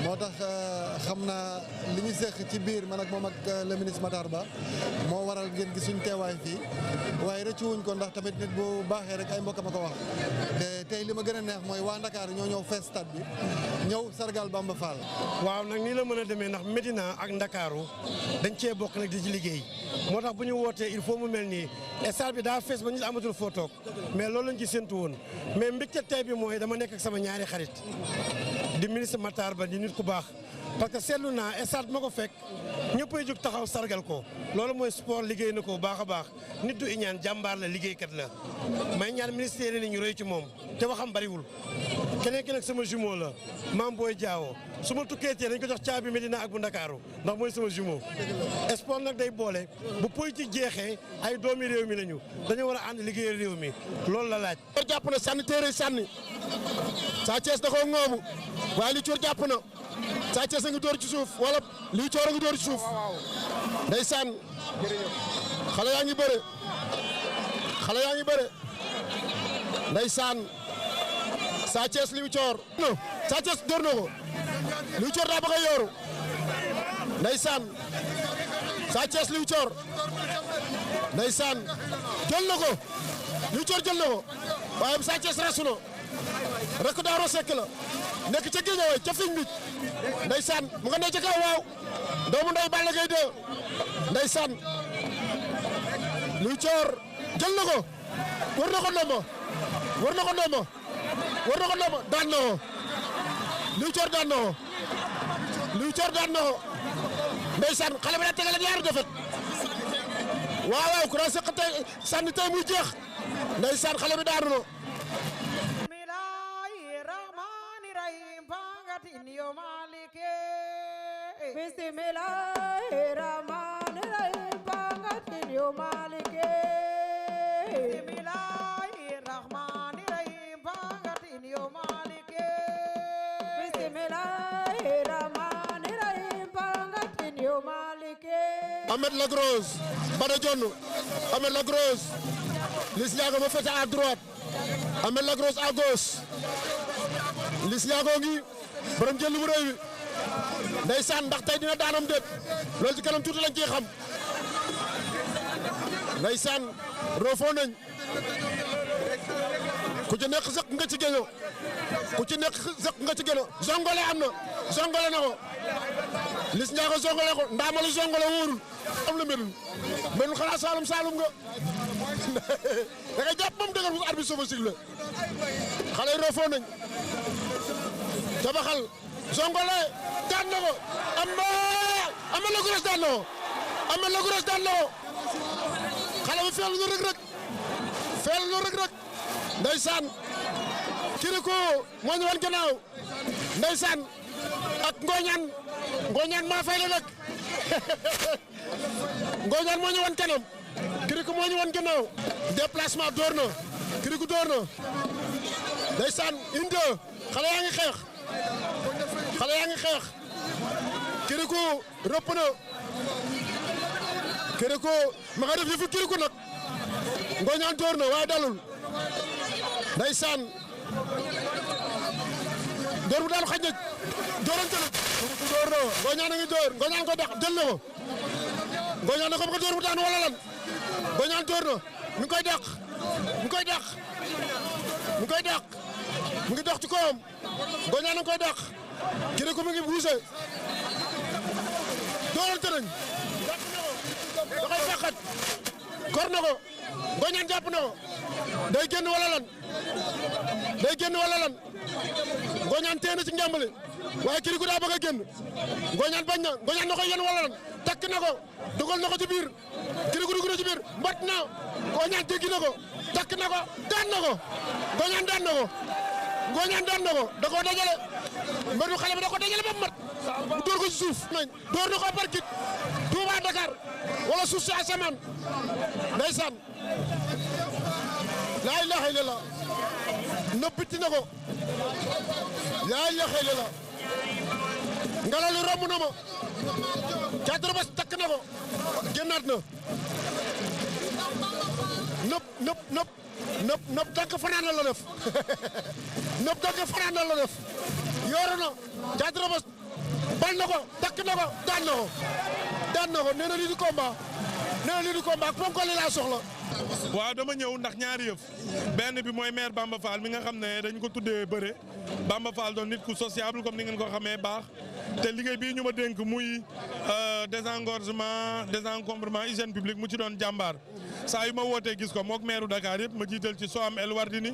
moo tax xam naa li ñu seq ci biir man ak moom ak le ministre Matar Ba moo waral ngeen gis suñu teewaay fii waaye rëccu wuñ ko ndax tamit nit bu baaxee rek ay mbokkam a ko wax te tey li ma gën a neex mooy waa Ndakaar ñoo ñëw fees stade bi ñëw sargal Bamba Fall. waaw nag nii la mën a demee ndax Médina ak Ndakaaru dañ cee bokk nag di ci liggéey moo tax bu ñu wootee il faut mu mel nii stade bi daa fees ba ñu amatul foo toog mais loolu lañ ci séntu woon mais mbégte tey bi mooy dama nekk ak sama ñaari xarit di ministre Matar Ba di nit ku baax parce que seetlu naa stade bi ma ko fekk ñëppay jóg taxaw sargal ko loolu mooy sport liggéey na ko baax a baax nit du iñaan jàmbaar la liggéeykat la may ñaan ministère yi ñu roy ci moom te waxam bariwul keneen ki nag sama jumeau la Mame Boye Diao su ma tukkee tee dañ ko jox caabi Médina ak bu Ndakaaru ndax mooy sama jumeau sport nag day boole bu politique jeexee ay doomi réew mi lañu dañu war a ànd liggéeyal réew mi loolu la laaj. Coor jàpp na sànni téere sànni Sa Thiès da koo ŋoobu waaye li Coor jàpp na Sa Thiès a ngi door ci suuf wala li Coor a ngi door ci suuf ndeysaan xale yaa ngi bëre ndeysaan Sa Thiès li Coor Sa Thiès door na ko li Coor daa bëgg a yooru ndeysaan Sa Thiès li Coor ndeysaan jël na ko li Coor jël na ko waaye Sa Thiès rasu na rek daaro sekk la nekk ca Guédiawaye ca fiñ bi ndeysaan mu nga ne ca kaw waaw doomu ndey Balla Gaye 2 ndeysaan li Coor jël na ko war na ko ndombo daan na ko li Coor daan na ko ndeysaan xale bi daa tegale ñaari defet waaw ku daan seq tey sànni tey muy jeex ndeysaan xale bi daanu na Bismillahirrahmanirrahim pangatin yo malike Bismillahirrahmanirrahim pangatin yo malike Bismillahirrahmanirrahim pangatin yo malike Ahmed Lagrosse Bada Dione Ahmed Lagrosse Liss Ndiago ma féete à droite Ahmed Lagrosse à gauche Liss Ndiago ngi borom jël bu rëy wi ndeysaan ndax tey dina daanam déet loolu ci kanam tuuti lañ ciy xam ndeysaan roofoo nañ ku ci nekk sëq nga ci géño zongole am na zongole na ko Liss Ndiago zongole ko ndaamalu zongole wóorul am la melul xanaa saalum nga da ngay jàpp moom dëgër bu arbitre sofa sigle xale yi roofoo nañ tabaxal zongole daan na ko Ahmed Lagrosse daan na ko xale bi feelu na rek ndeysaan Kirikou moo ñu wan gannaaw ndeysaan ak Ngoñaan maa fay la nag Ngoñaan moo ñu wan kanam Kirikou moo ñu wan gannaaw déplacement door na Kirikou door na ndeysaan inde xale yaa ngi xeex Kirikou rëpp na Kirikou ma nga def yëfu Kirikou nag Ngoñaan door na waaye dalul ndeysaan door bu daanu xaj na doorante na door na Ngoñaan a ngi door Ngoñaan ko dàq jël na ko Ngoñaan na ko bëgg a door bu daanu wala lan Ngoñaan door na mi ngi koy dàq mu ngi dox ci kawam Ngoñaan a ngi koy dàq Kirikou mi ngi bougé doorante nañ xaj kor na ko Ngoñaan jàpp na ko day génn wala lan day génn wala lan Ngoñaan téye na ci njàmbale waaye Kirikou daa bëgg a génn Ngoñaan bañ na Ngoñaan na ko yéen wala lan takk na ko dugal na ko ci biir Kirikou dugg na ci biir mbot na Ngoñaan teggi na ko takk na ko daan na ko Ngoñaan daan na ko Ngoñaan daan na ko da koo dajale mbëru xale bi da ko dajale ba mat mu dóor ko ci suuf nañ dóor na ko parkit Touba Dakar wala suuf si asamaan ndeysaan laa ilaha illallah nëbbiti na ko laa ilaha illallah ngelaw li romb na ma Caatu Rebeuss takk na ko génnaat na nëpp tànk fanaan la def nëpp tànk fanaan la def yooru na Caatu Rebeuss bal na ko takk na ko daan na ko nee na lii di combat ponkol li laa soxla. waaw dama ñëw ndax ñaari yëf benn bi mooy maire Bamba Fall mi nga xam ne dañ ko tuddee bëre Bamba Fall doon nit ku sociable comme ni ngeen ko xamee baax te liggéey bii ñu ma dénk muy désengorgement désencombrement hygiène publique mu ci doon jàmbaar saa yu ma wootee gis ko mook maire Dakar yëpp ma jiital ci Soham El Wardini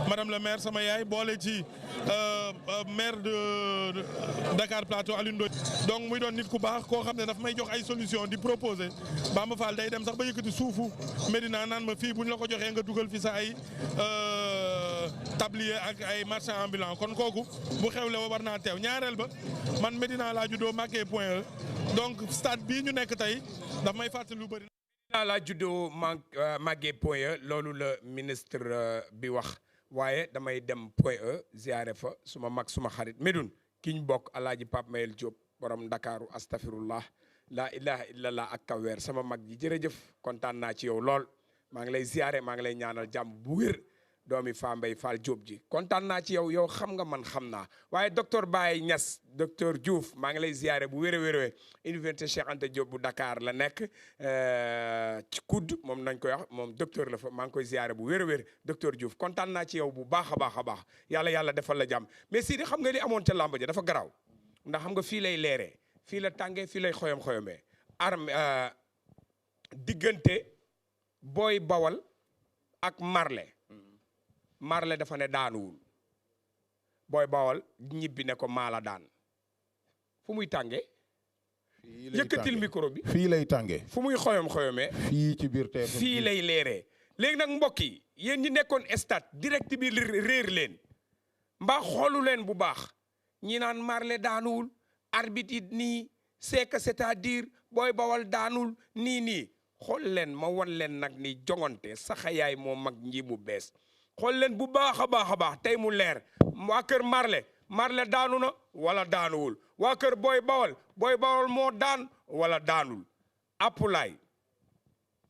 madame le maire sama yaay boole ci maire de Dakar Plateau Alioune Ndoye donc muy doon nit ku baax koo xam ne daf may jox ay solution di proposer Bamba Fall day dem sax ba yëkkati suufu Médina naan ma fii bu ñu la ko joxee nga dugal fi sa ay tablier ak ay marchand ambulant kon kooku bu xewle war naa teew ñaareel ba man Médina laa juddoo màggee Point E donc stade bii ñu nekk tey daf may fàttali lu bëri. Médina laa juddoo màggee Point E loolu la ministre bi wax waaye damay dem Point E ziare fa suma mag suma xarit Médoune ki ñu bokk Alaaji Pape Mayel Diop borom Ndakaaru astafirullah laa ilaha illallah ak kaweer sama mag ji jërëjëf kontaan naa ci yow lool maa ngi lay ziare maa ngi lay ñaanal jàmm bu wér doomi Fambaye Fall Diop ji kontaan naa ci yow xam nga man xam naa waaye docteur Baye Niass docteur Diouf maa ngi lay ziare bu wér a wér université Cheikh Anta Diop bu Dakar la nekk ci COUD moom nañ koy wax moom docteur la fa maa ngi koy ziare bu wér a wér docteur Diouf kontaan naa ci yow bu baax a baax a baax yàlla defal la jàmm mais Sidi xam nga li amoon ca làmb ja dafa garaaw ndax xam nga fii lay leeree fii la tàngee fii lay xoyom-xoyomee diggante Boy Bawal ak Marley dafa ne daanuwul Boy Bawal ñibbi ne ko maala daan fu muy tàngee yëkkatil micro bi fii lay tàngee fu muy xoyom-xoyomee fii ci biir TFM fii lay leeree léegi nag mbokk yi yéen ñi nekkoon stade direct bi réer leen mbaa xoolu leen bu baax ñi naan Marley daanuwul arbitre yi nii c'est que c'est-à-dire Boy Bawal daanul nii xool leen ma wan leen nag ni jongante saxayaay moo mag nji mu bees xool leen bu baax a baax tey mu leer waa kër Marley daanu na wala daanuwul waa kër Boy Bawal moo daan wala daanul Apulaay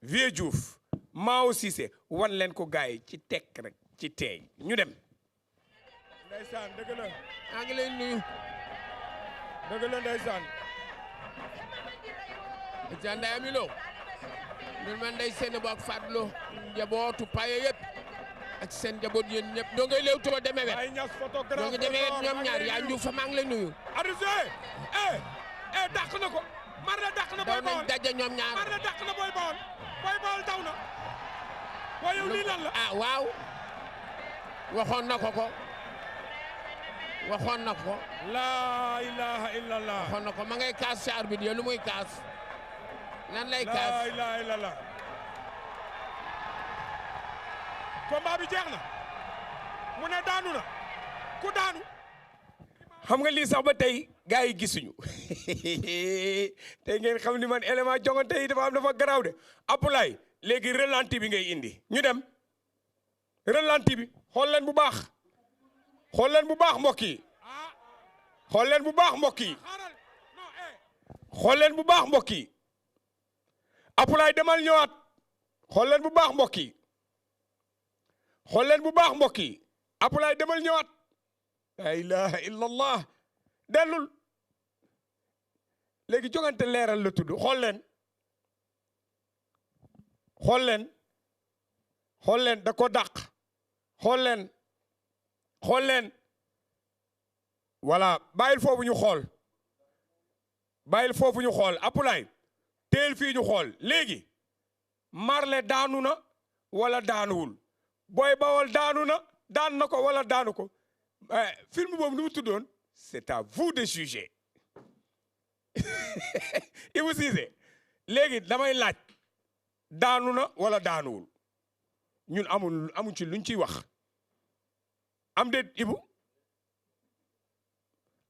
Vieux Diouf Mao Cissé wan leen ko gars yi ci tekk rek ci teey ñu dem ndeysaan dëgg la maa ngi lay nuyu dëgg la ndeysaan Nday Ami Lo ñun man day seen bo ak Fadlo njabootu paye yëpp ak seen njaboot yéen ñëpp doo ngay léew too demee wet doo ngi demee wet ñoom ñaar yaa njuuf fa maa ngi lay nuyu dàq na ko Marley dàq na Boy Bawal daje ñoom ñaar Marley dàq na Boy Bawal daw na waaye yow lii lan la waaw waxoon na ko laa ilaha illallah waxoon na ko ma ngay kaas ci arbitre yi lu muy kaas lan lay kaas laa ilaha illallah combat bi jeex na mu ne daanu na ku daanu xam nga lii sax ba tey gars yi gisuñu tey ngeen xam ni man élément jongante yi dafa garaaw de Apulaay léegi ralenti bi ngay indi ñu dem ralenti bi xool leen bu baax mbokk yi xool leen bu baax mbokk yi Apulaay demal ñëwaat xool leen bu baax mbokk yi Apulaay demal ñëwaat la ilaha illallah dellul léegi jogante leeral la tudd xool leen da ko dàq xool leen voilà bàyyil foofu ñu xool Apulaay teel fii ñu xool léegi Marley daanu na wala daanuwul Boy Bawol daanu na daan na ko wala daanu ko film boobu nu mu tuddoon c'est à vous de juger Ibou Cissé léegi damay laaj daanu na wala daanuwul ñun amuñ ci luñ ciy wax am déet Ibou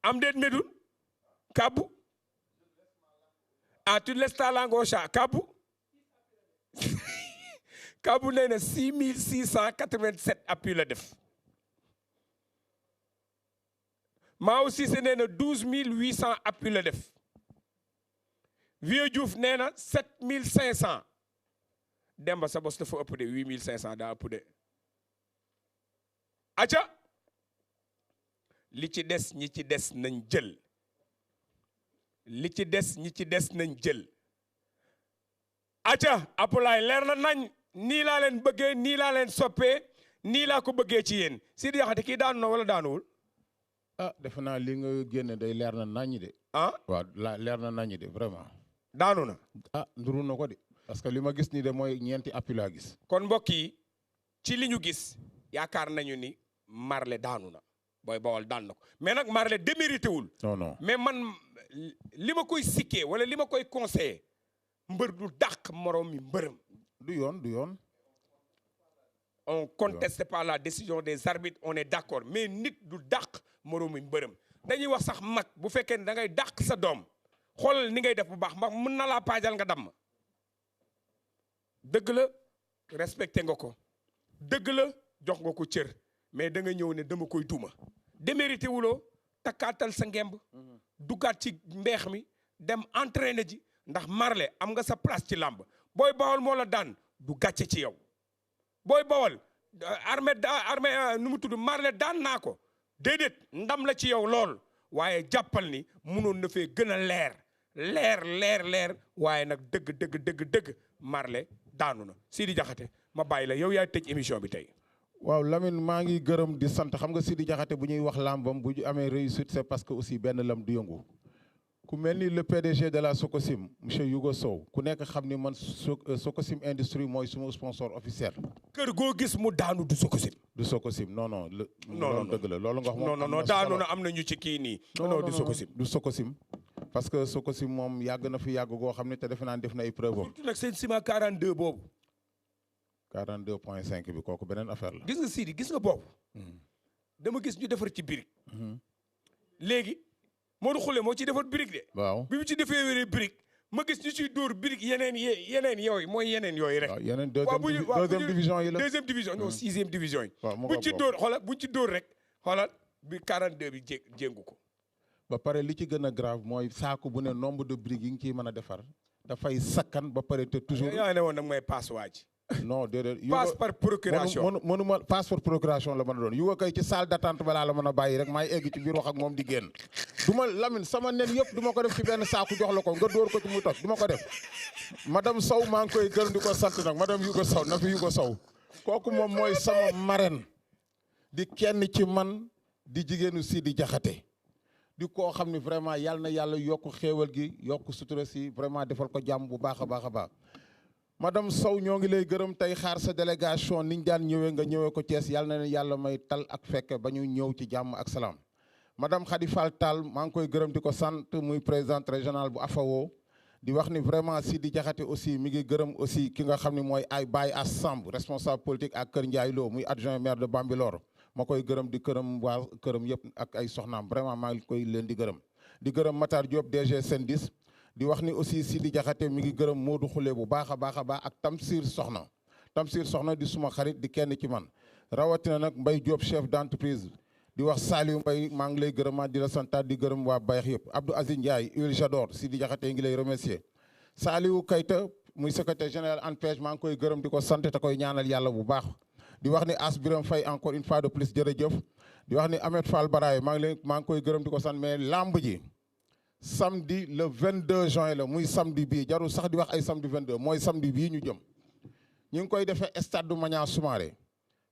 am déet Medoune Kabou tu laisses ta langue au chat Kabou Kabou nee na 6687 appui la def Mao Cissé nee na 12800 appui la def Vieux Diouf nee na 7500 Demba sa bos dafa ëpp de 8500 daa ëpp de aca li ci des ñi ci des nañ jël li ci des ñi ci des nañ jël aca Apulaay leer na nañ nii laa leen bëggee nii laa leen soppee nii laa ko bëggee ci yéen Sidi Diakhaté kii daanu na wala daanuwul defe naa li nga génne day leer na naññi de waaw leer na naññi de vraiment daanu na nduru na ko de parce que li ma gis nii de mooy ñeenti appui laa gis kon mbokk yi ci li ñu gis yaakaar nañu ni Marley daanu na Boy Bawol daan na ko mais nag Marley démérité wul non mais man li ma koy sikkee wala li ma koy conseillé mbër du dàq moroom mi mbërëm du yoon on conteste pas la décision des arbitres on est d'accord mais nit du dàq moroom mi mbërëm dañuy wax sax mag bu fekkee ne da ngay dàq sa doom xoolal ni ngay def bu baax ndax mën na laa paajal nga damm dëgg la respecté nga ko dëgg la jox nga ko cër mais da nga ñëw ne dama koy duma démérité wuloo takkaatal sa ngemb duggaat ci mbeex mi dem entraîné ji ndax Marley am nga sa place ci làmb Boy Bawol moo la daan du gàcce ci yow Boy Bawol armée nu mu tudd Marley daan naa ko déedéet ndam la ci yow lool waaye jàppal ni munoon na fee gën a leer waaye nag dëgg Marley daanu na Sidi Diakhaté ma bàyyi la yow yaay tëj émission bi tey waaw Lamine maa ngi gërëm di sant xam nga Sidi Diakhaté bu ñuy wax làmbam bu ñu amee réussite c'est parce que aussi benn lam du yëngu ku mel ni le PDG de la Socosim monsieur Yougo Sow ku nekk xam ni man Socosim Industrie mooy suma sponsor officiel. kër goo gis mu daanu du Socosim. du Socosim non. non dëgg la loolu nga wax. non daanu na am na ñu ci kii nii. non du Socosim. du Socosim parce que Socosim moom yàgg na fi yàgg goo xam ne te defe naa def na ay preuve am. surtout nag seen ciment 42 boobu. 42.5 bi kooku beneen affaire la. gis nga Sidi gis nga boobu. dama gis ñu defar ci birig. léegi. Modou Khoule moo ci defar brique de. waaw bi mu ci defee wéree brique ma gis ñu ciy dóor brique yeneen yooyu mooy yeneen yooyu rek. waaw yeneen deuxième division yi la. deuxième division non sixième division yi. waaw mu buñ ci dóor xoolal buñ ci dóor rek xoolal bi 42 bi jéngu ko. ba pare li ci gën a grave mooy saako bu ne nombre de briques yi nga ciy mën a defar dafay sakkan ba pare te toujours. yaa ne woon nag may passe waa ji. non déedéet. passe par procuration mënuma passe par procuration la mën a doon yu kay ci salle d'attente balaa la mën a bàyyi rek maay egg ci biir wax ak moom di génn. du ma Lamine sama nen yëpp du ma ko def ci benn saaku jox la ko nga dóor ko ci muy toj du ma ko def madame Sow maa ngi koy gërëm di ko sant nag madame Yougo Sow na fi Yougo Sow kooku moom mooy sama marraine di kenn ci man di jigéenu Sidi Diakhaté di koo xam ne vraiment yàlla na yàlla yokk xéewal gi yokk sutura si vraiment defal ko jàmm bu baax a baax a baax. madame Sow ñoo ngi lay gërëm tey xaar sa délégation niñ daan ñëwee nga ñëwee ko Thiès yàlla na yàlla may tal ak fekk ba ñu ñëw ci jàmm ak salaam. madame Khady Fall Tall maa ngi koy gërëm di ko sant muy présidente régionale bu AFAO di wax ni vraiment Sidi Diakhaté aussi mi ngi gërëm aussi ki nga xam ne mooy ay Baye Ass Samb responsable politique ak Kër Ndiaye Lo muy adjoint maire de Bambilor ma koy gërëm di këram waa këram yëpp ak ay soxnaam vraiment maa ngi koy leen di gërëm Matar Diop DG Sendis di wax ni aussi Sidi Diakhaté mi ngi gërëm Modou Khoule bu baax a baax ak Tamsir Soxna di suma xarit di kenn ci man rawatina nag Mbaye Diop chef d'entreprise di wax Saliou Mbaye maa ngi lay gërëmaat di la santaat di gërëm waa Bayax yëpp Abdou Aziz Ndiaye huile j'adore Sidi Diakhaté ngi lay remercier Saliou Kayta muy secrétaire général ANPEJ maa ngi koy gërëm di ko sant te koy ñaanal yàlla bu baax di wax ni As Biram Faye encore une fois de plus jërëjëf di wax ni Ahmed Fall Baraye maa ngi koy gërëm di ko sant mais lamb ji samedi le 22 juin la muy samedi bii jarul sax di wax ay samedi 22 mooy samedi bii ñu jëm ñu ngi koy defee stade du Maniang Soumaré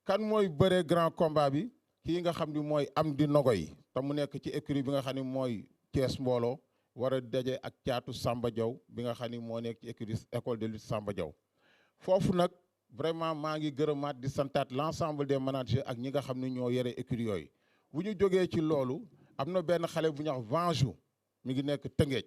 kan mooy bëree grand combat bi kii nga xam ni mooy Amdi Nogoy te mu nekk ci écurie bi nga xam ni mooy Thiès mbooloo war a daje ak caatu Samba Diaw bi nga xam ni moo nekk ci écurie école de lutte Samba Diaw foofu nag vraiment maa ngi gërëmaat di santaat l'ensemble des managers ak ñi nga xam ne ñoo yore écurie yooyu bu ñu jógee ci loolu am na benn xale bu ñuy wax Vanjou mi ngi nekk Tëngéej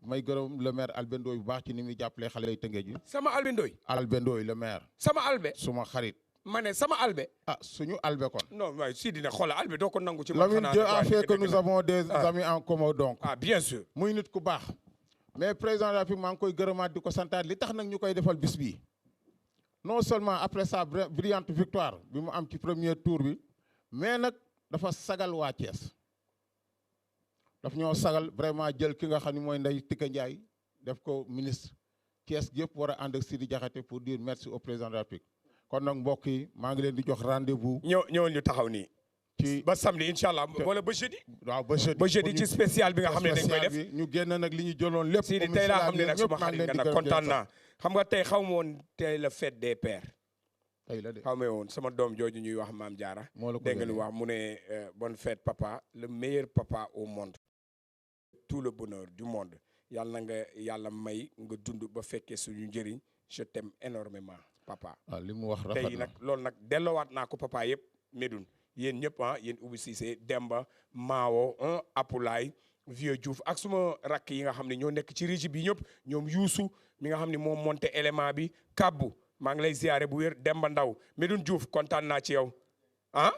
may gërëm le maire Albendooy bu baax ci ni muy jàppalee xale yi Tëngéej yi. sama Albendooy. Albendooy le maire. sama albe. suma xarit. ma ne sama albe. ah suñu albe kon. non waaye si dina xoolal albe doo ko nangu ci. Lamine Dieu a fait que nous avons des amis en commun donc. ah bien sûr. muy nit ku baax. mais président de la République maa ngi koy gërëmaat di ko santaat li tax nag ñu koy defal bis bii non seulement après sa brillante victoire bi mu am ci premier tour bi mais nag dafa sagal waa Thiès. daf ñoo sagal vraiment jël ki nga xam ne mooy Ndeye Tika Ndiaye def ko ministre Thiès yëpp war a ànd ak Sidi Diakhaté pour dire merci au président de la République kon nag mbokk yi maa ngi leen di jox rendez-vous. ñëwal ñu taxaw nii. ci ba samedi incha allah wala ba jeudi. waaw ba jeudi ba jeudi ci spécial bi nga xam ne dañ koy def. ñu génn nag li ñu jëloon lépp. Sidi tey laa xam ne nag suma xarit nga nag kontaan naa. xam nga tey xaw ma woon tey la fête des pères. tey la de xaw ma woon sama doom jooju ñuy wax Maam Diarra. moo la ko dégg nga lu wax mu ne bonne fête papa le meilleur papa au monde. tout le bonheur du monde yàlla na nga yàlla may nga dund ba fekkee suñu njëriñ je t'aime énormément papa. waaw li mu wax rafet na tey nag loolu nag delloowaat naa ko papa yëpp Médoune yéen ñëpp ah yéen Oumou Cissé Demba Maawo Apulaay Vieux Diouf ak suma rakk yi nga xam ne ñoo nekk ci régie bi ñëpp ñoom Youssou mi nga xam ne moom monté élément bi Kabbu maa ngi lay ziare bu wér Demba Ndaw Médoune Diouf kontaan naa ci yow ah.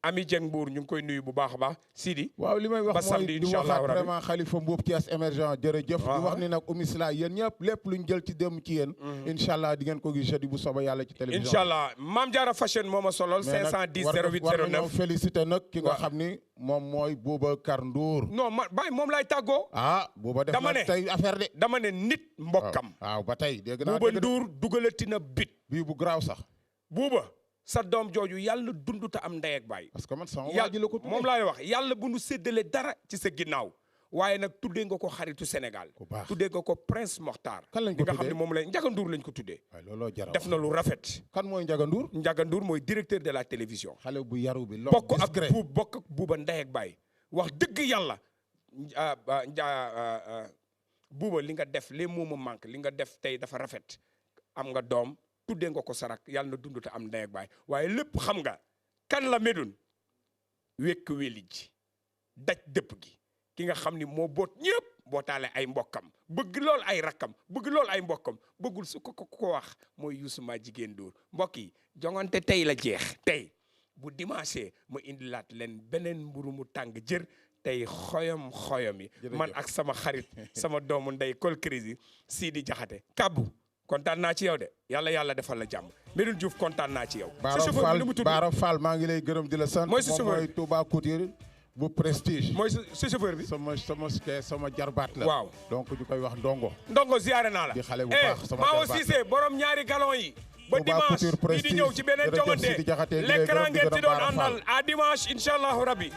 Ami Dieng Mbour ñu ngi koy nuyu bu baax a baax Sidi. waaw li may wax mooy di waxaat vraiment Khalifa Mboup Thiès émergent jërëjëf. di wax ni nag Oumy Sylla yéen ñëpp lépp luñ jël ci dem ci yéen. incha allah di ngeen ko gis jeudi bu soobee yàlla ci télévision. incha allah Mame Diarra Fashion moo ma solol. 510 08 09 war nañoo félicité nag ki nga xam ni moom mooy Boubacar Ndour. non Baye moom laay tàggoo. ah Bouba def na tey affaire de. dama ne nit mbokkam. waaw ba tey dégg naa Bouba Ndour dugalati na bit. bii bu garaaw sax. Bouba. sa doom jooju yàlla dund te am ndey ak baay. parce que man sama waa ji la ko tuddee moom laay wax yàlla bu nu séddale dara ci sa ginnaaw waaye nag tuddee nga ko xaritu Sénégal. tuddee nga ko Prince Mokhtar. kan lañ ko tuddee nga xam ne moom la Ndiaga Ndour lañ ko tuddee. waaw looloo jar def na lu rafet. kan mooy Ndiaga Ndour. Ndiaga Ndour mooy directeur de la télévision. xale bu yaru bi bokk ak Bouba ndey ak baay wax dëgg yàlla Bouba li nga def les mots me manquent li nga def tey dafa rafet am nga doom. tuddee nga ko sarak yàlla na dund te am ndey ak baay waaye lépp xam nga kan la Médoune wekk weli ji daj dëpp gi ki nga xam ni moo boot ñëpp bootaale ay mbokkam bëgg lool ay rakkam bëgg lool ay mbokkam bëggul su ko wax mooy Youssou ma jigéen Ndour mbokk yi jongante tey la jeex tey bu dimanche ma indilaat leen beneen mburu mu tàng jër tey xoyom yi man ak sama xarit sama doomu ndey kol crise Sidi Diakhaté Kabbu kontaan naa ci yow de yàlla defal la jàmm Médoune Diouf kontaan naa ci yow. Baara Fall maa ngi lay gërëm di la sant. mooy sa chauffeur mooy Touba Couture bu prestige. mooy sa chauffeur bi. sama jarbaat la. waaw donc ñu koy wax Ndongo. Ndongo ziare naa la. di xale bu baax sama jarbaat Mao Cissé borom ñaari galon yi. ba dimanche bii di ñëw ci beneen jongante l'écran ngeen ci doon àndal à dimanche incha allahu rabbi.